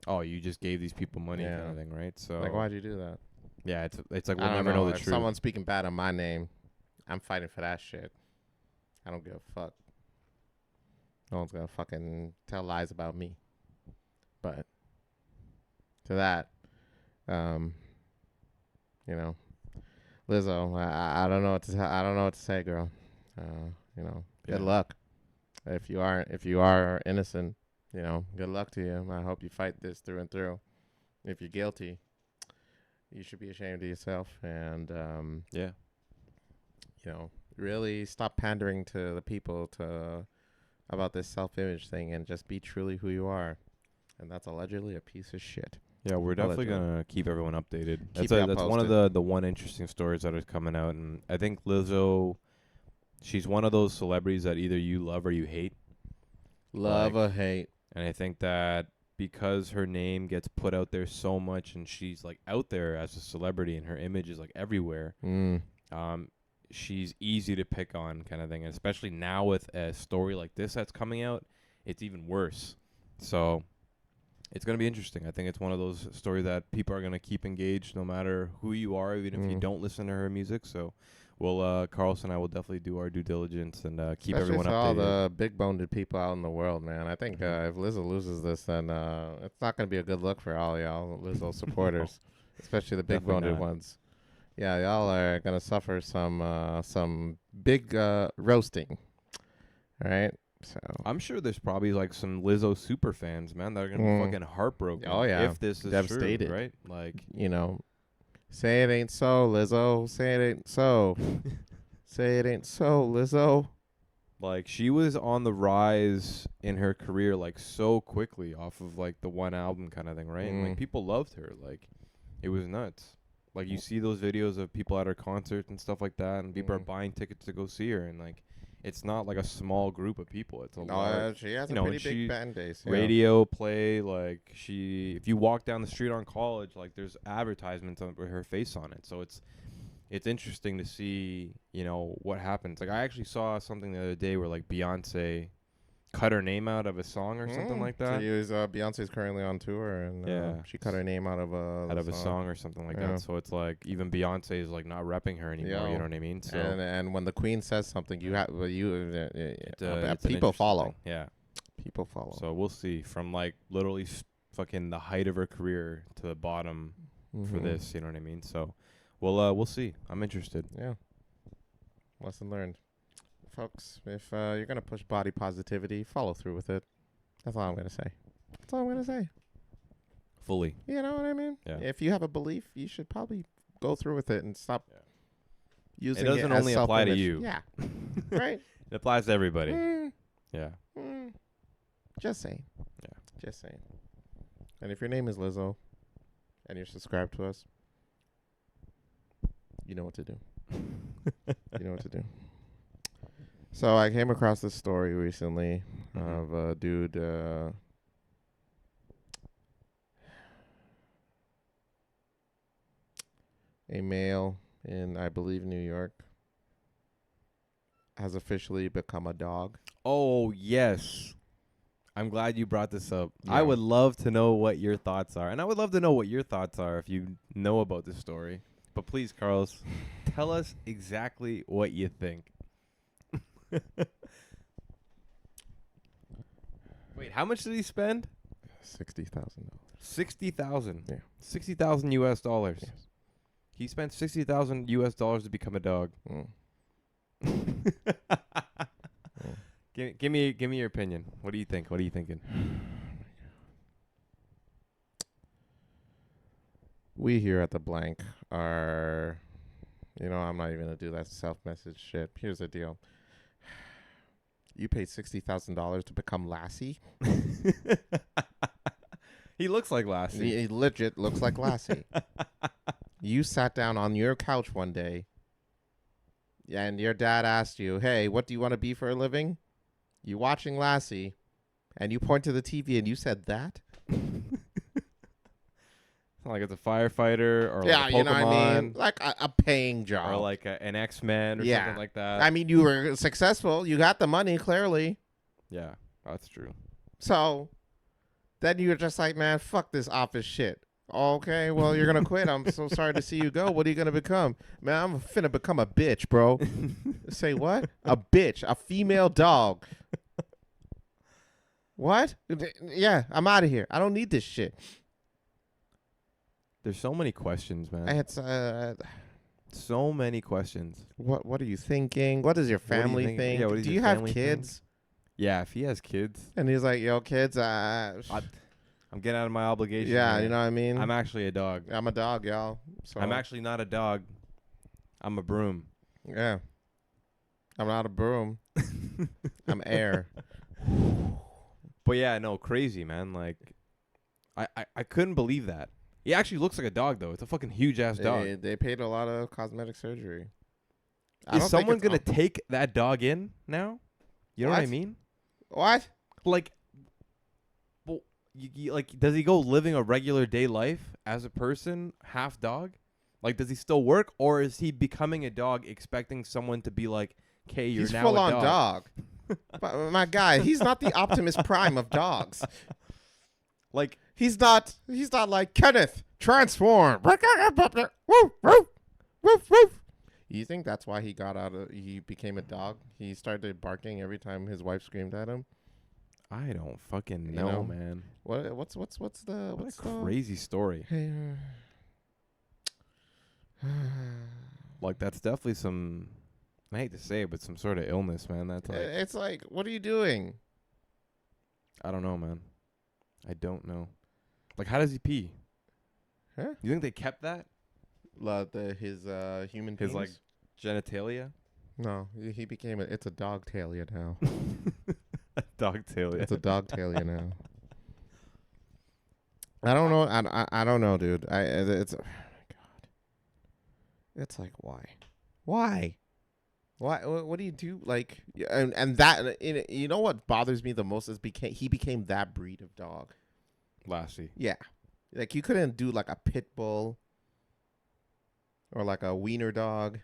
Speaker 2: oh, you just gave these people money kind
Speaker 3: Yeah.
Speaker 2: of thing, right? So
Speaker 3: like, why'd you do that?
Speaker 2: yeah, it's like
Speaker 3: I
Speaker 2: we'll
Speaker 3: don't
Speaker 2: never know the
Speaker 3: If
Speaker 2: truth.
Speaker 3: someone's speaking bad on my name, I'm fighting for that shit. I don't give a fuck. No one's gonna fucking tell lies about me. But to that, you know, Lizzo, I don't know what to I don't know what to say, girl. You know, good
Speaker 2: Yeah.
Speaker 3: luck. If you are innocent, you know, good luck to you. I hope you fight this through and through. If you're guilty, you should be ashamed of yourself, and
Speaker 2: Yeah.
Speaker 3: you know, really stop pandering to the people about this self-image thing, and just be truly who you are. And that's allegedly a piece of shit.
Speaker 2: Yeah, we're definitely
Speaker 3: Allegedly.
Speaker 2: gonna keep everyone updated.
Speaker 3: Keep
Speaker 2: That's
Speaker 3: you
Speaker 2: that's one of
Speaker 3: posted.
Speaker 2: the one interesting stories that is coming out, and I think Lizzo, she's one of those celebrities that either you love or you hate,
Speaker 3: Love
Speaker 2: Like-
Speaker 3: or hate.
Speaker 2: and I think that because her name gets put out there so much, and she's like out there as a celebrity, and her image is like everywhere, she's easy to pick on, kind of thing, and especially now with a story like this that's coming out, it's even worse. So it's going to be interesting. I think it's one of those stories that people are going to keep engaged no matter who you are, even if you don't listen to her music. So we'll, Carlson and I will definitely do our due diligence and keep
Speaker 3: Especially
Speaker 2: everyone
Speaker 3: to all
Speaker 2: updated.
Speaker 3: the big-boned people out in the world, man. I think if Lizzo loses this, then it's not going to be a good look for all y'all Lizzo supporters, especially the
Speaker 2: Definitely
Speaker 3: big-boned
Speaker 2: not.
Speaker 3: ones. Yeah, y'all are going to suffer some big roasting. All right? So
Speaker 2: I'm sure there's probably like some Lizzo super fans, man, that are going to be fucking heartbroken
Speaker 3: Oh, yeah.
Speaker 2: if this is
Speaker 3: Devastated.
Speaker 2: true, right? Like,
Speaker 3: you know, say it ain't so, Lizzo. Say it ain't so. Say it ain't so, Lizzo.
Speaker 2: Like she was on the rise in her career like so quickly off of like the one album kind of thing, right? And like people loved her. Like it was nuts. Like you see those videos of people at her concerts and stuff like that, and people are buying tickets to go see her, and like it's not like a small group of people. It's a large.
Speaker 3: She has
Speaker 2: you
Speaker 3: a
Speaker 2: know,
Speaker 3: pretty
Speaker 2: and
Speaker 3: big
Speaker 2: she-
Speaker 3: fan base. Yeah.
Speaker 2: Radio play, like if you walk down the street on College, like there's advertisements with her face on it. So it's interesting to see, you know, what happens. Like I actually saw something the other day where like Beyonce cut her name out of a song or something like that.
Speaker 3: So Beyonce's currently on tour, and
Speaker 2: Yeah.
Speaker 3: she cut her name out of
Speaker 2: Out of a song or something like
Speaker 3: Yeah.
Speaker 2: that. So it's like even Beyonce is like not repping her anymore.
Speaker 3: Yeah.
Speaker 2: You know what I mean? So
Speaker 3: And when the Queen says something, you have
Speaker 2: it's an
Speaker 3: people
Speaker 2: interesting
Speaker 3: follow.
Speaker 2: thing. Yeah.
Speaker 3: People follow.
Speaker 2: So we'll see from like literally fucking the height of her career to the bottom for this. You know what I mean? So we'll see. I'm interested.
Speaker 3: Yeah. Lesson learned. Folks, if you're going to push body positivity, follow through with it. That's all I'm going to say. That's all I'm going to say.
Speaker 2: Fully.
Speaker 3: You know what I mean?
Speaker 2: Yeah.
Speaker 3: If you have a belief, you should probably go through with it and stop using
Speaker 2: It doesn't
Speaker 3: as
Speaker 2: only apply to
Speaker 3: self-image.
Speaker 2: you.
Speaker 3: Yeah. Right?
Speaker 2: It applies to everybody.
Speaker 3: Mm,
Speaker 2: Yeah.
Speaker 3: just saying.
Speaker 2: Yeah.
Speaker 3: Just saying. And if your name is Lizzo and you're subscribed to us, you know what to do. You know what to do. So I came across this story recently of a dude. A male in, I believe, New York has officially become a dog.
Speaker 2: Oh, yes. I'm glad you brought this up.
Speaker 3: Yeah.
Speaker 2: I would love to know what your thoughts are. And I would love to know what your thoughts are if you know about this story. But please, Carlos, tell us exactly what you think. Wait, how much did he spend?
Speaker 3: $60,000.
Speaker 2: 60,000.
Speaker 3: Yeah.
Speaker 2: 60,000 US dollars.
Speaker 3: Yes.
Speaker 2: He spent 60,000 US dollars to become a dog. Give me your opinion. What do you think? What are you thinking?
Speaker 3: We here at the blank are, I'm not even going to do that self-message shit. Here's the deal. You paid $60,000 to become Lassie?
Speaker 2: He looks like Lassie.
Speaker 3: He legit looks like Lassie. You sat down on your couch one day, and your dad asked you, "Hey, what do you want to be for a living?" You watching Lassie, and you point to the TV and you said that?
Speaker 2: Like it's a firefighter or
Speaker 3: Yeah,
Speaker 2: like a Pokemon,
Speaker 3: you know what I mean? Like a paying job.
Speaker 2: or like an X-Men or something like that.
Speaker 3: I mean, you were successful. You got the money, clearly.
Speaker 2: Yeah, that's true.
Speaker 3: So then you're just like, man, fuck this office shit. Okay, well, you're going to quit. I'm so sorry to see you go. What are you going to become? Man, I'm finna become a bitch, bro. Say what? A bitch. A female dog. What? Yeah, I'm out of here. I don't need this shit.
Speaker 2: There's so many questions, man.
Speaker 3: It's
Speaker 2: So many questions.
Speaker 3: what are you thinking? What does your
Speaker 2: What do you
Speaker 3: family
Speaker 2: think?
Speaker 3: think?
Speaker 2: Yeah, what does
Speaker 3: do
Speaker 2: your
Speaker 3: you have
Speaker 2: family
Speaker 3: kids?
Speaker 2: Yeah, if he has kids,
Speaker 3: And he's like, yo, kids,
Speaker 2: I'm getting out of my obligation.
Speaker 3: yeah,
Speaker 2: man.
Speaker 3: you know what I mean?
Speaker 2: I'm actually a dog.
Speaker 3: I'm a dog, y'all. So
Speaker 2: I'm actually not a dog. I'm a broom.
Speaker 3: yeah. I'm not a broom. I'm air.
Speaker 2: But yeah, no, crazy, man. Like, I couldn't believe that. He actually looks like a dog, though. It's a fucking huge ass dog.
Speaker 3: They paid a lot of cosmetic surgery.
Speaker 2: Is someone gonna take that dog in now? You know what I
Speaker 3: What?
Speaker 2: mean?
Speaker 3: What?
Speaker 2: Like, well, like, does he go living a regular day life as a person, half dog? Like, does he still work, or is he becoming a dog, expecting someone to be like, "Okay, you're
Speaker 3: He's
Speaker 2: now
Speaker 3: full
Speaker 2: a
Speaker 3: on
Speaker 2: dog."
Speaker 3: But my guy, he's not the Optimus Prime of dogs.
Speaker 2: Like,
Speaker 3: He's not like Kenneth, transform. Woof, woof, woof, woof. You think that's why he became a dog? He started barking every time his wife screamed at him.
Speaker 2: I don't fucking
Speaker 3: You
Speaker 2: know,
Speaker 3: know?
Speaker 2: man.
Speaker 3: What's
Speaker 2: What
Speaker 3: the
Speaker 2: a crazy story.
Speaker 3: Hey,
Speaker 2: Like, that's definitely some, I hate to say it, but some sort of illness, man. That's like,
Speaker 3: it's like, what are you doing?
Speaker 2: I don't know, man. I don't know. Like, how does he pee?
Speaker 3: Huh?
Speaker 2: You think they kept that?
Speaker 3: His human
Speaker 2: His,
Speaker 3: penis?
Speaker 2: like, genitalia?
Speaker 3: No, he became it's a dog talia now.
Speaker 2: Dog talia.
Speaker 3: It's a dog talia now. I don't know. I don't know, dude. It's oh my God. It's like why? What do you do? Like, and that you know what bothers me the most is he became that breed of dog.
Speaker 2: Lassie.
Speaker 3: Yeah, like you couldn't do like a pit bull or like a wiener dog.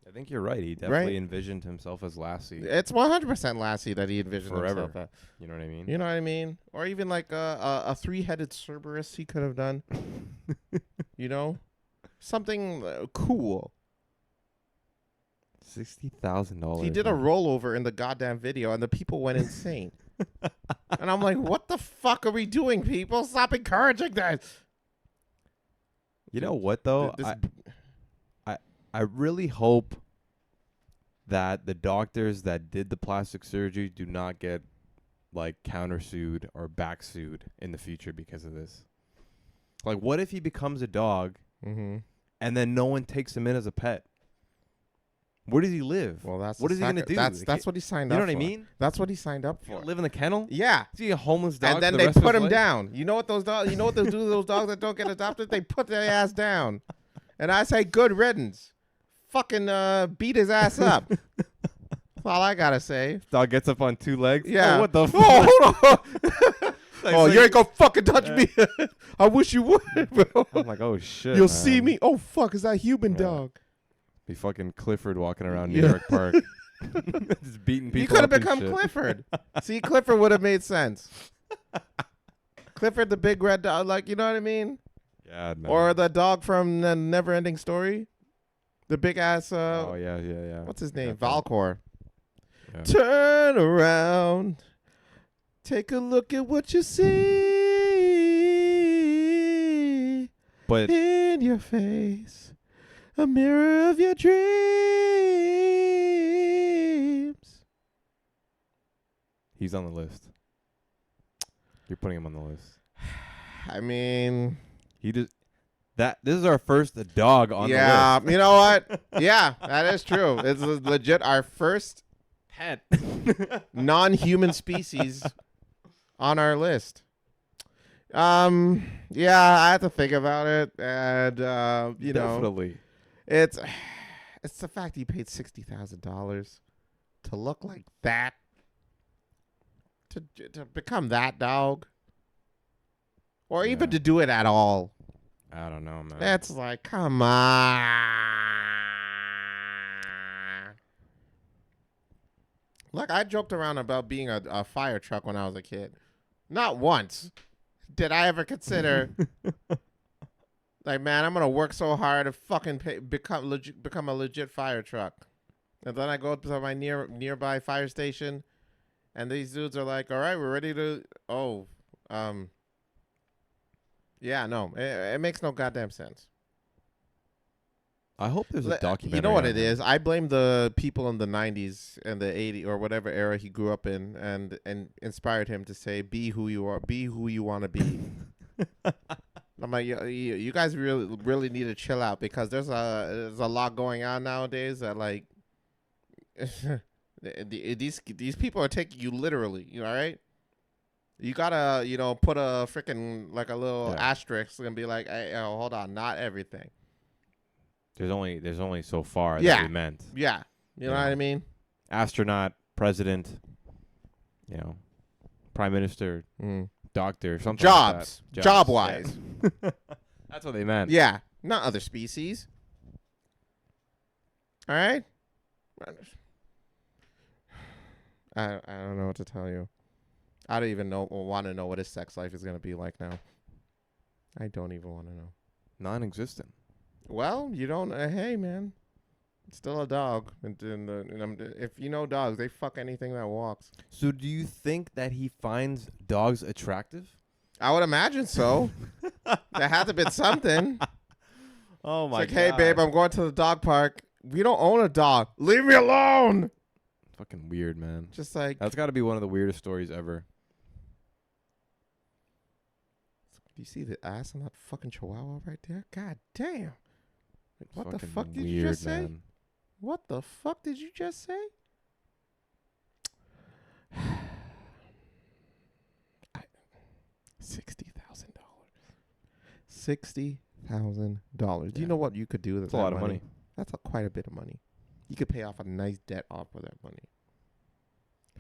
Speaker 2: I think you're right. He definitely envisioned himself as Lassie.
Speaker 3: It's 100% Lassie that he envisioned
Speaker 2: Forever.
Speaker 3: himself at.
Speaker 2: You know what I mean?
Speaker 3: You know what I mean? Or even like a three-headed Cerberus he could have done. You know? Something cool.
Speaker 2: $60,000.
Speaker 3: He did a rollover in the goddamn video and the people went insane. And I'm like, what the fuck are we doing, people? Stop encouraging that.
Speaker 2: You know what, though? I really hope that the doctors that did the plastic surgery do not get, like, countersued or backsued in the future because of this. Like, what if he becomes a dog and then no one takes him in as a pet? Where does he live?
Speaker 3: Well,
Speaker 2: what is he going to do?
Speaker 3: That's what he signed up for.
Speaker 2: You know what I mean?
Speaker 3: That's what he signed up for.
Speaker 2: Live in the kennel?
Speaker 3: Yeah.
Speaker 2: Is he a homeless dog?
Speaker 3: And then
Speaker 2: for the
Speaker 3: they
Speaker 2: rest of
Speaker 3: put
Speaker 2: his
Speaker 3: him
Speaker 2: life?
Speaker 3: down. You know what those dogs? You know what they do to those dogs that don't get adopted? They put their ass down. And I say, good riddance. Fucking beat his ass up. That's all I gotta say.
Speaker 2: Dog gets up on two legs?
Speaker 3: Yeah.
Speaker 2: Oh, what the fuck?
Speaker 3: Oh, hold on.
Speaker 2: Like,
Speaker 3: You ain't gonna fucking touch me. I wish you would, bro.
Speaker 2: I'm like, oh, shit,
Speaker 3: You'll
Speaker 2: man.
Speaker 3: see me. Oh, fuck. Is that human dog?
Speaker 2: Be fucking Clifford walking around New York Park. Just beating people
Speaker 3: You could have
Speaker 2: up and
Speaker 3: become
Speaker 2: shit.
Speaker 3: Clifford. See, Clifford would have made sense. Clifford, the big red dog. Like, you know what I mean?
Speaker 2: Yeah, man.
Speaker 3: Or the dog from the Never Ending Story. The big ass.
Speaker 2: Oh, yeah.
Speaker 3: What's his name?
Speaker 2: Yeah,
Speaker 3: Valcor.
Speaker 2: yeah.
Speaker 3: Turn around. Take a look at what you see.
Speaker 2: But
Speaker 3: In your face. A mirror of your dreams.
Speaker 2: he's on the list. You're putting him on the list.
Speaker 3: I mean,
Speaker 2: He just this is our first dog on the
Speaker 3: yeah,
Speaker 2: list.
Speaker 3: you know what? Yeah, that is true. It's legit our first
Speaker 2: Pet.
Speaker 3: non-human species on our list. Yeah, I had to think about it, and you know,
Speaker 2: Definitely.
Speaker 3: it's the fact he paid $60,000 to look like that, to become that dog, or even
Speaker 2: Yeah.
Speaker 3: to do it at all.
Speaker 2: I don't know, man.
Speaker 3: That's like, come on. Look, I joked around about being a fire truck when I was a kid. Not once did I ever consider, like, man, I'm gonna work so hard to fucking become a legit fire truck. And then I go to my nearby fire station, and these dudes are like, "All right, we're ready to." Oh, yeah, no, it makes no goddamn sense.
Speaker 2: I hope there's a documentary.
Speaker 3: You know what
Speaker 2: on
Speaker 3: it
Speaker 2: him.
Speaker 3: is? I blame the people in the 90s and the 80s or whatever era he grew up in, and inspired him to say, "Be who you are. Be who you want to be." I'm like, you guys really need to chill out, because there's a lot going on nowadays that, like, these people are taking you literally. You know, all right? You gotta, put a freaking, like, a little asterisk and be like, hey, hold on, not everything.
Speaker 2: There's only so far
Speaker 3: Yeah.
Speaker 2: that we meant.
Speaker 3: Yeah, you know what I mean?
Speaker 2: Astronaut, president, prime minister,
Speaker 3: Mm.
Speaker 2: doctor, something
Speaker 3: Jobs,
Speaker 2: like that.
Speaker 3: job-wise.
Speaker 2: Yeah. That's what they meant.
Speaker 3: Yeah, not other species. All right? I don't know what to tell you. I don't even want to know what his sex life is going to be like now. I don't even want to know.
Speaker 2: Non-existent.
Speaker 3: Well, you don't. Hey, man, it's still a dog. And if you know dogs, they fuck anything that walks.
Speaker 2: So do you think that he finds dogs attractive?
Speaker 3: I would imagine so. There had to be something.
Speaker 2: Oh my
Speaker 3: It's like, hey, babe, I'm going to the dog park. We don't own a dog. Leave me alone.
Speaker 2: Fucking weird, man.
Speaker 3: Just like,
Speaker 2: That's got to be one of the weirdest stories ever.
Speaker 3: do you see the ass on that fucking chihuahua right there? God damn. What the
Speaker 2: Fucking
Speaker 3: fuck did
Speaker 2: weird,
Speaker 3: you just say?
Speaker 2: man.
Speaker 3: What the fuck did you just say? $60,000. $60,000. Do you
Speaker 2: Yeah.
Speaker 3: know what you could do with
Speaker 2: That's a lot of money.
Speaker 3: That's quite a bit of money. You could pay off a nice debt off with that money.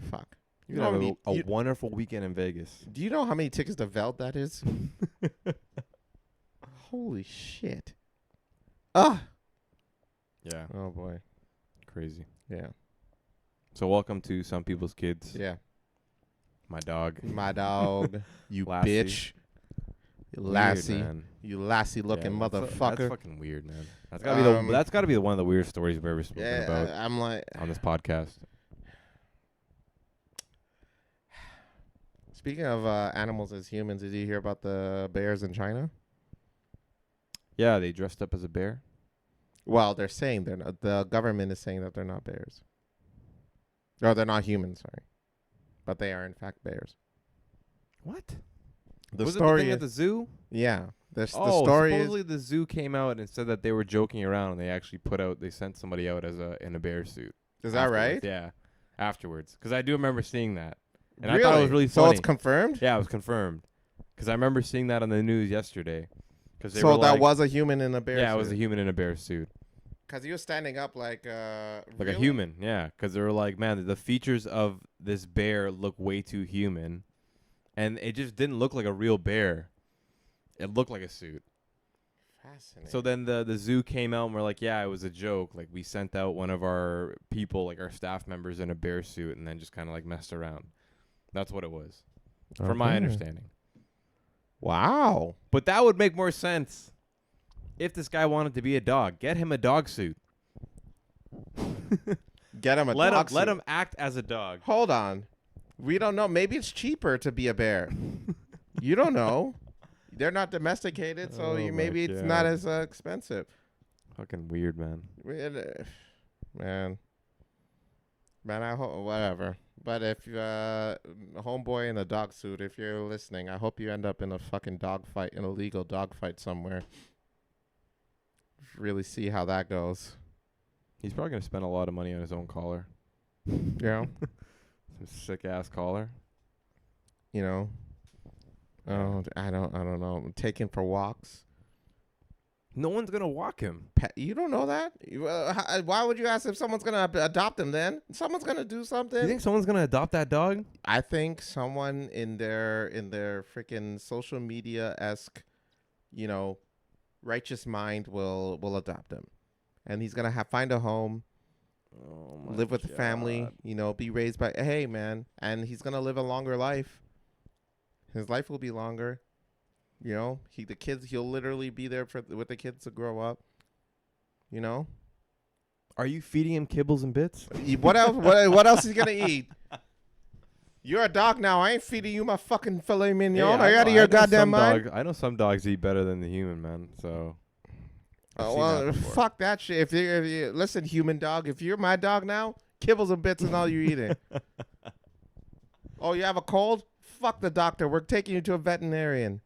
Speaker 3: Fuck.
Speaker 2: You have a wonderful weekend in Vegas.
Speaker 3: Do you know how many tickets to Veld that is? Holy shit. Ah.
Speaker 2: Yeah.
Speaker 3: Oh boy.
Speaker 2: Crazy.
Speaker 3: Yeah.
Speaker 2: So welcome to Some People's Kids.
Speaker 3: Yeah.
Speaker 2: My dog.
Speaker 3: My dog. You
Speaker 2: Lassie.
Speaker 3: bitch. You
Speaker 2: Weird,
Speaker 3: lassie.
Speaker 2: man.
Speaker 3: You lassie looking
Speaker 2: That's
Speaker 3: motherfucker.
Speaker 2: fucking weird, man. That's gotta be one of the weirdest stories we've ever spoken about
Speaker 3: I'm like,
Speaker 2: on this podcast.
Speaker 3: speaking of animals as humans, did you hear about the bears in China?
Speaker 2: Yeah, they dressed up as a bear.
Speaker 3: Well, they're saying they're not. The government is saying that they're not bears. Or they're not humans, sorry. But they are in fact bears.
Speaker 2: What?
Speaker 3: The
Speaker 2: Was
Speaker 3: story
Speaker 2: it the thing at the zoo?
Speaker 3: yeah. The
Speaker 2: Oh,
Speaker 3: story
Speaker 2: supposedly the zoo came out and said that they were joking around, and they actually sent somebody out in a bear suit.
Speaker 3: is that right?
Speaker 2: Yeah, afterwards. Because I do remember seeing that, and
Speaker 3: Really?
Speaker 2: I thought it was really
Speaker 3: So
Speaker 2: funny.
Speaker 3: it's confirmed?
Speaker 2: Yeah, it was confirmed. Because I remember seeing that on the news yesterday.
Speaker 3: So that was a human in a bear suit?
Speaker 2: Yeah, it was a human in a bear suit.
Speaker 3: Because he was standing up like
Speaker 2: a
Speaker 3: really?
Speaker 2: human, yeah. Because they were like, man, the features of this bear look way too human. And it just didn't look like a real bear. It looked like a suit.
Speaker 3: Fascinating.
Speaker 2: So then the zoo came out and we're like, yeah, it was a joke. Like, we sent out one of our people, like our staff members, in a bear suit and then just kind of like messed around. That's what it was, from my understanding.
Speaker 3: Wow.
Speaker 2: But that would make more sense if this guy wanted to be a dog. Get him a dog suit.
Speaker 3: Get him a dog suit.
Speaker 2: Let him act as a dog.
Speaker 3: Hold on. We don't know. Maybe it's cheaper to be a bear. You don't know. They're not domesticated, so
Speaker 2: Oh
Speaker 3: maybe
Speaker 2: my
Speaker 3: it's
Speaker 2: God.
Speaker 3: not as expensive.
Speaker 2: Fucking weird, man.
Speaker 3: Man, I hope whatever. But if homeboy in a dog suit, if you're listening, I hope you end up in a fucking dog fight, an illegal dog fight somewhere. Really see how that goes.
Speaker 2: He's probably gonna spend a lot of money on his own collar.
Speaker 3: You know,
Speaker 2: Some sick ass collar.
Speaker 3: you know. Oh, I don't know. Taken for walks.
Speaker 2: No one's gonna walk him.
Speaker 3: You don't know that? Why would you ask if someone's gonna adopt him? Then someone's gonna do something.
Speaker 2: You think someone's gonna adopt that dog?
Speaker 3: I think someone in their freaking social media-esque, you know, righteous mind will adopt him, and he's gonna find a home, live with the family, you know, be raised by. Hey, man, and he's gonna live a longer life. His life will be longer. You know, he'll literally be there with the kids to grow up. You know.
Speaker 2: Are you feeding him kibbles and bits?
Speaker 3: What else? What else is he gonna eat? You're a dog now. I ain't feeding you my fucking filet mignon. Are you out of your goddamn mind?
Speaker 2: I know some dogs eat better than the human, man. So.
Speaker 3: Well, fuck that shit. If you listen, human dog, if you're my dog now, kibbles and bits is all you're eating. Oh, you have a cold? Fuck the doctor. We're taking you to a veterinarian.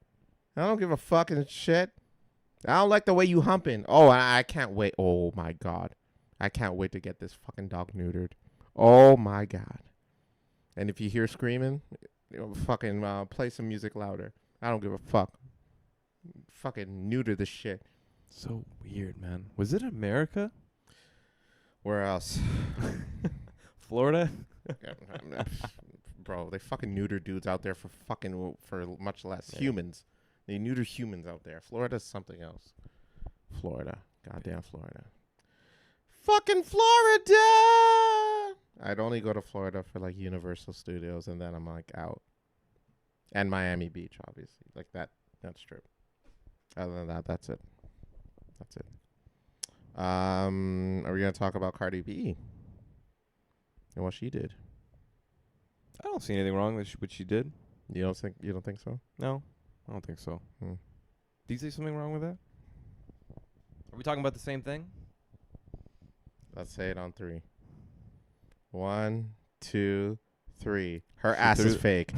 Speaker 3: I don't give a fucking shit. I don't like the way you humping. Oh, I can't wait. Oh, my God. I can't wait to get this fucking dog neutered. Oh, my God. And if you hear screaming, fucking play some music louder. I don't give a fuck. Fucking neuter the shit.
Speaker 2: So weird, man. Was it America?
Speaker 3: Where else?
Speaker 2: Florida?
Speaker 3: Bro, they fucking neuter dudes out there for much less. Yeah. Humans. They neuter humans out there. Florida's something else. Florida. Goddamn Florida. Fucking Florida! I'd only go to Florida for like Universal Studios and then I'm like out. And Miami Beach, obviously. Like that strip. Other than that, that's it. That's it. Are we gonna talk about Cardi B and what she did?
Speaker 2: I don't see anything wrong with what she did.
Speaker 3: You don't think so?
Speaker 2: No, I don't think so. Do you see something wrong with that? Are we talking about the same thing?
Speaker 3: Let's say it on 3. 1, 2, 3. Her ass is fake.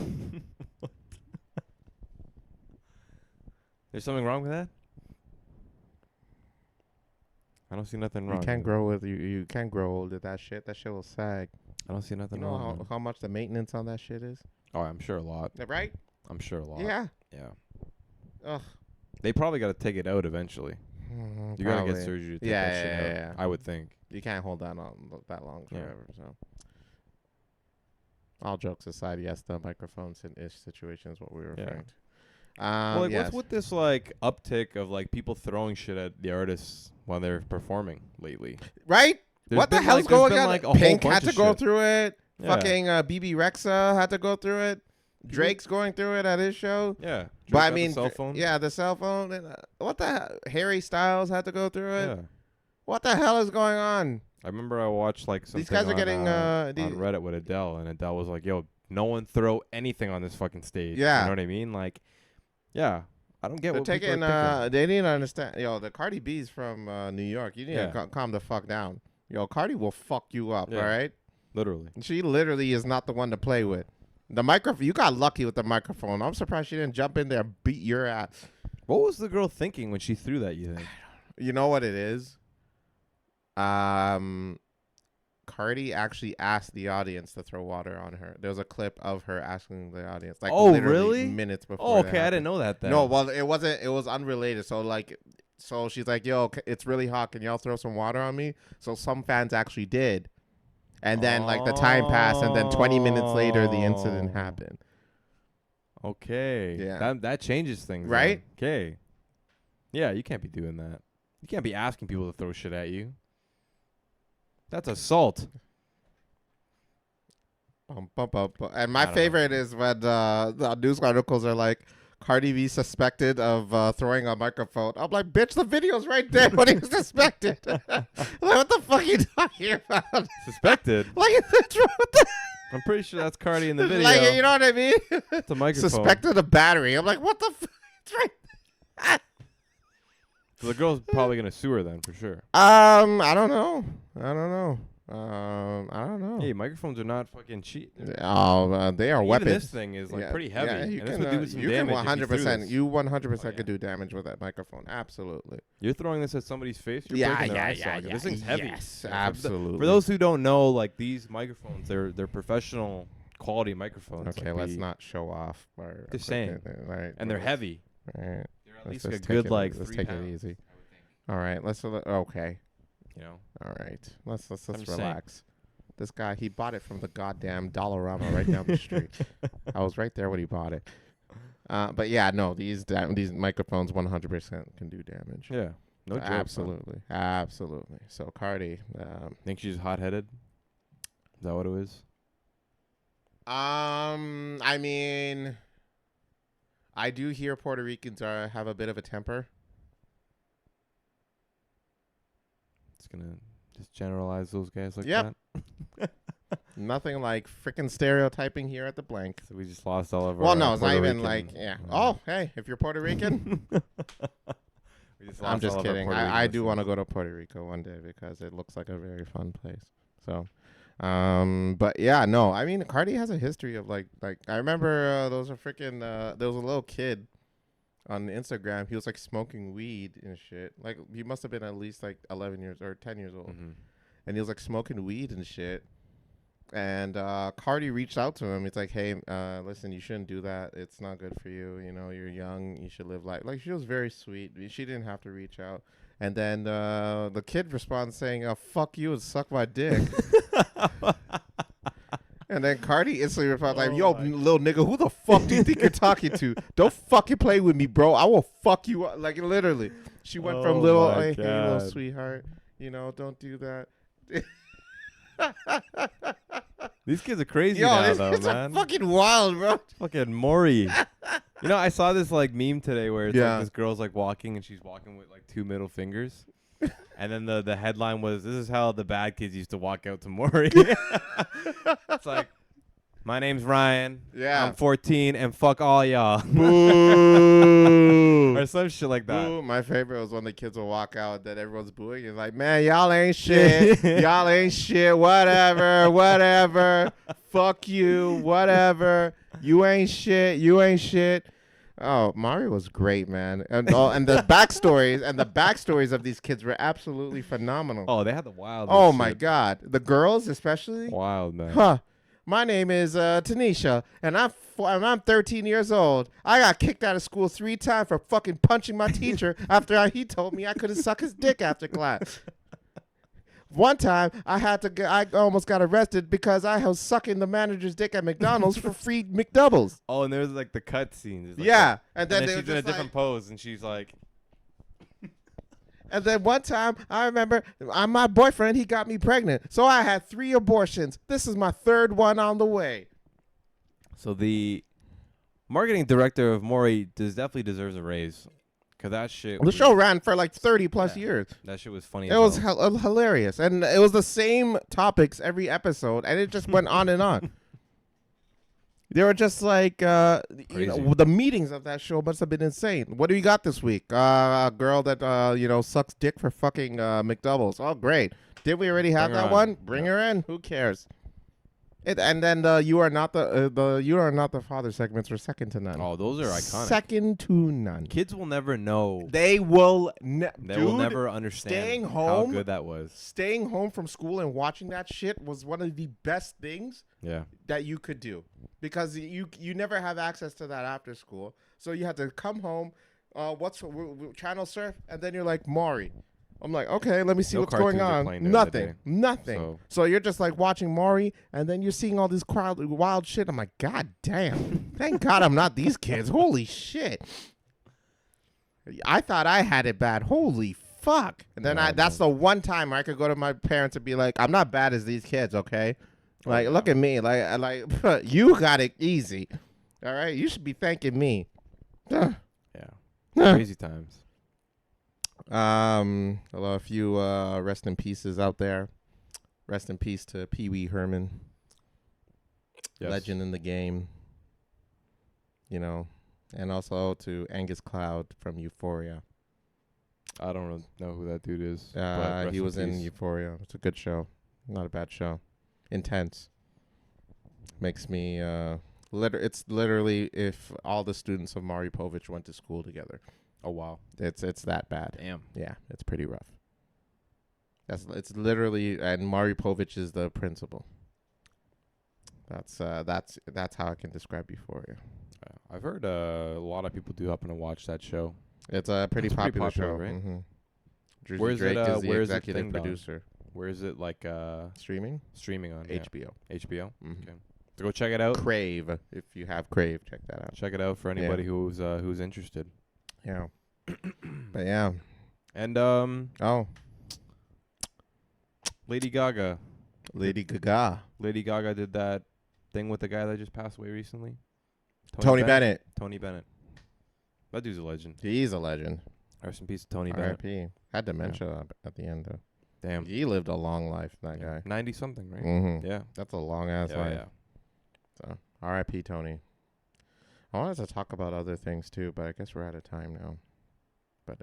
Speaker 2: There's something wrong with that? I don't see nothing wrong.
Speaker 3: You can't grow with you can't grow old with that shit. That shit will sag.
Speaker 2: I don't see nothing
Speaker 3: wrong. You
Speaker 2: know
Speaker 3: know how much the maintenance on that shit is?
Speaker 2: Oh, I'm sure a lot.
Speaker 3: Right?
Speaker 2: I'm sure a lot.
Speaker 3: Yeah.
Speaker 2: Yeah.
Speaker 3: Ugh.
Speaker 2: They probably got to take it out eventually. You got to get surgery to take that shit out.
Speaker 3: Yeah.
Speaker 2: I would think.
Speaker 3: You can't hold that on that long forever. So, all jokes aside, yes, the microphones and ish situation is what we were referring to.
Speaker 2: Well, like, what's with this like uptick of like people throwing shit at the artists while they're performing lately?
Speaker 3: Right? What the hell's going on?
Speaker 2: Like
Speaker 3: Pink had to go through it.
Speaker 2: Yeah.
Speaker 3: Fucking BB Rexa had to go through it. Drake's going through it at his show.
Speaker 2: Yeah.
Speaker 3: But I mean,
Speaker 2: the cell phone.
Speaker 3: Yeah, the cell phone. And, what the hell? Harry Styles had to go through it.
Speaker 2: Yeah.
Speaker 3: What the hell is going on?
Speaker 2: I remember I watched like something
Speaker 3: these guys are getting
Speaker 2: on Reddit with Adele, and Adele was like, "Yo, no one throw anything on this fucking stage."
Speaker 3: Yeah.
Speaker 2: You know what I mean? Like, yeah. I don't get
Speaker 3: They're
Speaker 2: what
Speaker 3: taking.
Speaker 2: people are thinking.
Speaker 3: They didn't understand. Yo, the Cardi B's from New York. You need to calm the fuck down. Yo, Cardi will fuck you up. All right.
Speaker 2: Literally.
Speaker 3: She literally is not the one to play with. The microphone. You got lucky with the microphone. I'm surprised she didn't jump in there and beat your ass.
Speaker 2: What was the girl thinking when she threw that? You think?
Speaker 3: You know what it is? Cardi actually asked the audience to throw water on her. There was a clip of her asking the audience, like, literally minutes before.
Speaker 2: Oh, okay, I didn't know that. Then.
Speaker 3: No, well, it wasn't. It was unrelated. So she's like, "Yo, it's really hot. Can y'all throw some water on me?" So some fans actually did, and then like the time passed, and then 20 minutes later, the incident happened.
Speaker 2: Okay.
Speaker 3: Yeah.
Speaker 2: That changes things,
Speaker 3: right?
Speaker 2: Okay. Yeah, you can't be doing that. You can't be asking people to throw shit at you. That's assault.
Speaker 3: And my favorite is when the news articles are like, Cardi B suspected of throwing a microphone. I'm like, bitch, the video's right there when he was suspected. Like, what the fuck are you talking about?
Speaker 2: Suspected?
Speaker 3: Like, what the
Speaker 2: I'm pretty sure that's Cardi in the video.
Speaker 3: Like, you know what I mean?
Speaker 2: It's a microphone.
Speaker 3: Suspected of battery. I'm like, what the fuck? It's right. So
Speaker 2: the girl's probably going to sue her then, for sure.
Speaker 3: I don't know. I don't know.
Speaker 2: Hey, microphones are not fucking cheap.
Speaker 3: They are weapons.
Speaker 2: This thing is like pretty heavy.
Speaker 3: Yeah, you
Speaker 2: and this
Speaker 3: can,
Speaker 2: would do some
Speaker 3: you
Speaker 2: damage.
Speaker 3: can 100%. You 100%
Speaker 2: yeah.
Speaker 3: could do damage with that microphone. Absolutely.
Speaker 2: You're throwing this at somebody's face. You're
Speaker 3: Yeah,
Speaker 2: breaking their
Speaker 3: yeah,
Speaker 2: eye
Speaker 3: yeah,
Speaker 2: socket.
Speaker 3: yeah.
Speaker 2: This thing's heavy.
Speaker 3: Yes,
Speaker 2: Yeah,
Speaker 3: absolutely.
Speaker 2: For those who don't know, like these microphones, they're professional quality microphones.
Speaker 3: Okay,
Speaker 2: like
Speaker 3: let's not show off.
Speaker 2: Just saying.
Speaker 3: Right,
Speaker 2: and they're heavy.
Speaker 3: Right.
Speaker 2: They're at least
Speaker 3: Let's
Speaker 2: a
Speaker 3: just
Speaker 2: good
Speaker 3: take
Speaker 2: like
Speaker 3: let's
Speaker 2: 3
Speaker 3: take
Speaker 2: pounds,
Speaker 3: it easy.
Speaker 2: I would think.
Speaker 3: All right, let's okay.
Speaker 2: You know.
Speaker 3: All right, let's
Speaker 2: just
Speaker 3: relax. This guy, he bought it from the goddamn Dollarama right down the street. I was right there when he bought it. But yeah, no, these microphones 100% can do damage.
Speaker 2: Yeah. No joke.
Speaker 3: Absolutely, absolutely. So Cardi,
Speaker 2: Think she's hot-headed? Is that what it is?
Speaker 3: I mean, I do hear Puerto Ricans have a bit of a temper.
Speaker 2: It's gonna just generalize those guys like
Speaker 3: Yep.
Speaker 2: that.
Speaker 3: Nothing like freaking stereotyping here at the blank.
Speaker 2: So we just lost all of our.
Speaker 3: Well, no, it's not
Speaker 2: Puerto
Speaker 3: even
Speaker 2: Rican-
Speaker 3: like, yeah. Oh, hey, if you're Puerto Rican,
Speaker 2: We just
Speaker 3: I'm
Speaker 2: lost
Speaker 3: just
Speaker 2: all of our
Speaker 3: kidding.
Speaker 2: Puerto
Speaker 3: I
Speaker 2: Rican
Speaker 3: do want to
Speaker 2: listeners.
Speaker 3: go to Puerto Rico one day because it looks like a very fun place. So, but yeah, no, I mean, Cardi has a history of like I remember there was a little kid on Instagram. He was like smoking weed and shit. Like he must have been at least like 11 years or 10 years old.
Speaker 2: Mhm.
Speaker 3: And he was like smoking weed and shit. And Cardi reached out to him. It's like, hey, listen, you shouldn't do that. It's not good for you. You know, you're young. You should live life. Like, she was very sweet. She didn't have to reach out. And then the kid responds saying, fuck you and suck my dick. And then Cardi instantly replies like, yo, little nigga, who the fuck do you think you're talking to? Don't fucking play with me, bro. I will fuck you up. Like, literally. She went from little, hey, little sweetheart, you know, don't do that.
Speaker 2: These kids are crazy
Speaker 3: Yo,
Speaker 2: now,
Speaker 3: this
Speaker 2: though,
Speaker 3: is
Speaker 2: man.
Speaker 3: fucking wild, bro.
Speaker 2: Fucking Maury. You know, I saw this like meme today where it's
Speaker 3: Yeah.
Speaker 2: like this girl's like walking and she's walking with like 2 middle fingers. And then the headline was, "This is how the bad kids used to walk out to Maury." It's like, my name's Ryan.
Speaker 3: Yeah.
Speaker 2: I'm 14 and fuck all y'all.
Speaker 3: Boo.
Speaker 2: Or some shit like that.
Speaker 3: Boo. My favorite was when the kids will walk out and then everyone's booing. It's like, man, y'all ain't shit. Y'all ain't shit. Whatever. Fuck you. Whatever. You ain't shit. You ain't shit. Oh, Mario was great, man. And the backstories of these kids were absolutely phenomenal.
Speaker 2: Oh, they had the wild.
Speaker 3: Oh my God. The girls especially.
Speaker 2: Wild, man.
Speaker 3: Huh. My name is Tanisha, and I'm 13 years old. I got kicked out of school 3 times for fucking punching my teacher after he told me I couldn't suck his dick after class. One time, I almost got arrested because I was sucking the manager's dick at McDonald's for free McDoubles.
Speaker 2: Oh, and there's like the cut scenes. Like
Speaker 3: Yeah,
Speaker 2: and then she's in a different pose, and she's like,
Speaker 3: and then one time, I remember my boyfriend, he got me pregnant. So I had 3 abortions. This is my 3rd one on the way.
Speaker 2: so the marketing director of Maury definitely deserves a raise, cause that shit.
Speaker 3: The show ran for like 30 plus
Speaker 2: Yeah.
Speaker 3: years.
Speaker 2: That shit was funny.
Speaker 3: It was hilarious. And it was the same topics every episode. And it just went on and on. They were just like, the meetings of that show must have been insane. What do you got this week? A girl that, sucks dick for fucking McDoubles. Oh, great. Did we already have
Speaker 2: Bring her
Speaker 3: that
Speaker 2: on.
Speaker 3: one? Bring her in. Who cares? And then you are not the father segments were second to none.
Speaker 2: Oh, those are iconic.
Speaker 3: Second to none.
Speaker 2: Kids will never know.
Speaker 3: They will
Speaker 2: Will never understand
Speaker 3: staying
Speaker 2: how
Speaker 3: home-
Speaker 2: good that was.
Speaker 3: Staying home from school and watching that shit was one of the best things
Speaker 2: Yeah.
Speaker 3: that you could do, because you never have access to that after school. So you had to come home, channel surf, and then you're like, Maury. I'm like, okay, let me see
Speaker 2: No
Speaker 3: what's going
Speaker 2: cartoons are
Speaker 3: on.
Speaker 2: playing during the day.
Speaker 3: Nothing. So you're just like watching Maury, and then you're seeing all this wild shit. I'm like, God damn. Thank God I'm not these kids. Holy shit. I thought I had it bad. Holy fuck. And then
Speaker 2: Yeah,
Speaker 3: that's the one time I could go to my parents and be like, I'm not bad as these kids, okay? Like, look at me. Like you got it easy. All right? You should be thanking me.
Speaker 2: Yeah. Crazy times.
Speaker 3: A few rest in pieces out there. Rest in peace to Peewee Herman,
Speaker 2: Yes.
Speaker 3: legend in the game. And also to Angus Cloud from Euphoria.
Speaker 2: I don't really know who that dude is. but
Speaker 3: He
Speaker 2: rest
Speaker 3: was in
Speaker 2: peace.
Speaker 3: Euphoria. It's a good show. Not a bad show. Intense. Makes me it's literally if all the students of Maury Povich went to school together.
Speaker 2: Oh wow.
Speaker 3: It's that bad.
Speaker 2: Damn.
Speaker 3: Yeah, it's pretty rough. It's literally, and Maury Povich is the principal. That's how I can describe you for you.
Speaker 2: I've heard a lot of people do happen to watch that show.
Speaker 3: It's a pretty
Speaker 2: It's pretty
Speaker 3: popular show,
Speaker 2: popular, right?
Speaker 3: Mm-hmm.
Speaker 2: Where's
Speaker 3: Drake
Speaker 2: it,
Speaker 3: is the
Speaker 2: where's it
Speaker 3: executive
Speaker 2: thinged on?
Speaker 3: producer.
Speaker 2: Where is it like
Speaker 3: Streaming?
Speaker 2: streaming on? Yeah.
Speaker 3: HBO.
Speaker 2: HBO.
Speaker 3: Mhm.
Speaker 2: Okay. So go check it out.
Speaker 3: Crave. If you have Crave, check that out.
Speaker 2: Check it out for anybody who's interested.
Speaker 3: Yeah. But yeah.
Speaker 2: And
Speaker 3: Oh,
Speaker 2: Lady Gaga.
Speaker 3: Lady Gaga.
Speaker 2: Lady Gaga did that thing with the guy that just passed away recently.
Speaker 3: Tony Bennett.
Speaker 2: Tony Bennett. That dude's a legend.
Speaker 3: He's a legend.
Speaker 2: Rest in peace to Tony Bennett.
Speaker 3: R.I.P. Had dementia at the end, though.
Speaker 2: Damn.
Speaker 3: He lived a long life, that guy.
Speaker 2: 90 something, right?
Speaker 3: Mm-hmm.
Speaker 2: Yeah.
Speaker 3: That's a long-ass
Speaker 2: Yeah,
Speaker 3: life.
Speaker 2: yeah.
Speaker 3: So, R.I.P. Tony. I wanted to talk about other things, too, but I guess we're out of time now. But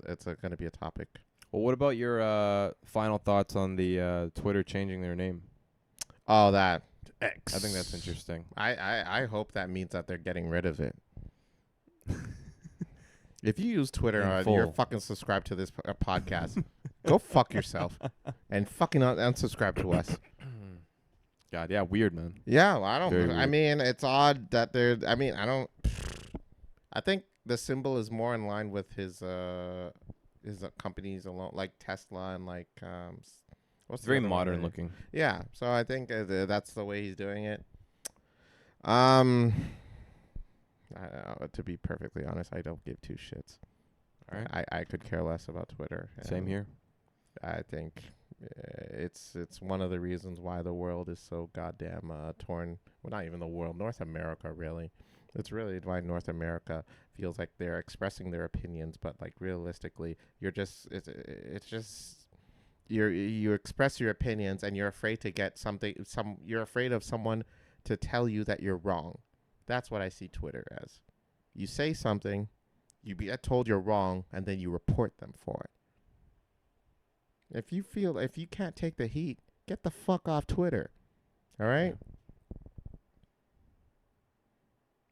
Speaker 3: it's going to be a topic.
Speaker 2: Well, what about your final thoughts on the Twitter changing their name?
Speaker 3: Oh, that X.
Speaker 2: I think that's interesting.
Speaker 3: I hope that means that they're getting rid of it. If you use Twitter, you're fucking subscribed to this podcast. Go fuck yourself and fucking unsubscribe to us.
Speaker 2: God, yeah, weird, man.
Speaker 3: Yeah, well, I don't.
Speaker 2: Very
Speaker 3: I
Speaker 2: weird.
Speaker 3: mean, it's odd that they're. I mean, I don't. I think the symbol is more in line with his companies alone, like Tesla and like what's
Speaker 2: It's
Speaker 3: the
Speaker 2: very
Speaker 3: other one
Speaker 2: modern
Speaker 3: there?
Speaker 2: looking.
Speaker 3: Yeah, so I think that's the way he's doing it. To be perfectly honest, I don't give two shits.
Speaker 2: All right.
Speaker 3: I could care less about Twitter.
Speaker 2: Same
Speaker 3: and
Speaker 2: here.
Speaker 3: I think it's one of the reasons why the world is so goddamn torn. Well, not even the world, North America, really. It's really why North America feels like they're expressing their opinions, but like realistically, you're just it's just you express your opinions and you're afraid to get you're afraid of someone to tell you that you're wrong. That's what I see Twitter as. You say something, you get told you're wrong, and then you report them for it. If you can't take the heat, get the fuck off Twitter. All right?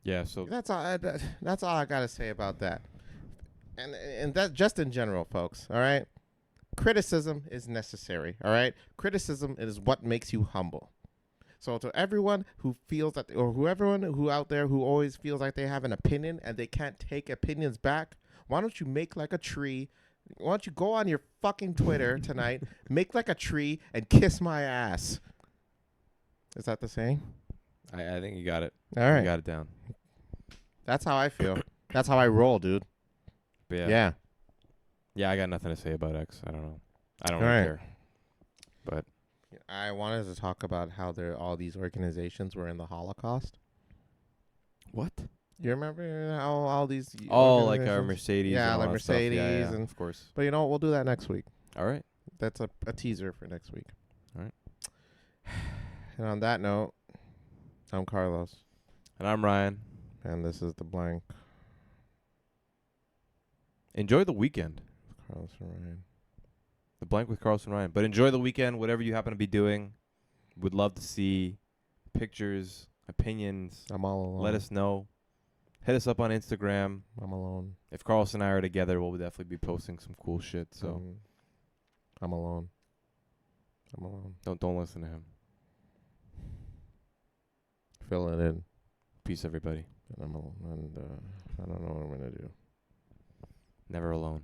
Speaker 2: Yeah, so
Speaker 3: That's all I got to say about that. And that just in general, folks, all right? Criticism is necessary, all right? Criticism is what makes you humble. So to everyone who feels that, or everyone who out there who always feels like they have an opinion and they can't take opinions back, why don't you make like a tree? Why don't you go on your fucking Twitter tonight, make like a tree, and kiss my ass? Is that the saying?
Speaker 2: I think you got it.
Speaker 3: All right.
Speaker 2: You got it down.
Speaker 3: That's how I feel. That's how I roll, dude.
Speaker 2: But
Speaker 3: Yeah.
Speaker 2: Yeah, I got nothing to say about X. I don't know. I don't
Speaker 3: All
Speaker 2: really
Speaker 3: right.
Speaker 2: care. But
Speaker 3: I wanted to talk about how all these organizations were in the Holocaust.
Speaker 2: what?
Speaker 3: You remember how all these
Speaker 2: Oh, like
Speaker 3: organizations-
Speaker 2: Mercedes.
Speaker 3: Yeah,
Speaker 2: and all
Speaker 3: like
Speaker 2: that stuff.
Speaker 3: Mercedes
Speaker 2: Yeah,
Speaker 3: and-
Speaker 2: of course.
Speaker 3: But you know what? We'll do that next week.
Speaker 2: All right.
Speaker 3: That's a teaser for next week.
Speaker 2: All right.
Speaker 3: And on that note, I'm Carlos,
Speaker 2: And I'm Ryan.
Speaker 3: and this is The Blank.
Speaker 2: Enjoy the weekend.
Speaker 3: Carlos and Ryan.
Speaker 2: The Blank with Carlson Ryan. But enjoy the weekend, whatever you happen to be doing. Would love to see pictures, opinions.
Speaker 3: I'm all alone.
Speaker 2: Let us know. Hit us up on Instagram.
Speaker 3: I'm alone.
Speaker 2: If Carlson and I are together, we'll definitely be posting some cool shit. So
Speaker 3: I'm alone. I'm alone.
Speaker 2: don't listen to him.
Speaker 3: Fill it in.
Speaker 2: Peace, everybody.
Speaker 3: And I'm alone. And I don't know what I'm gonna do.
Speaker 2: Never alone.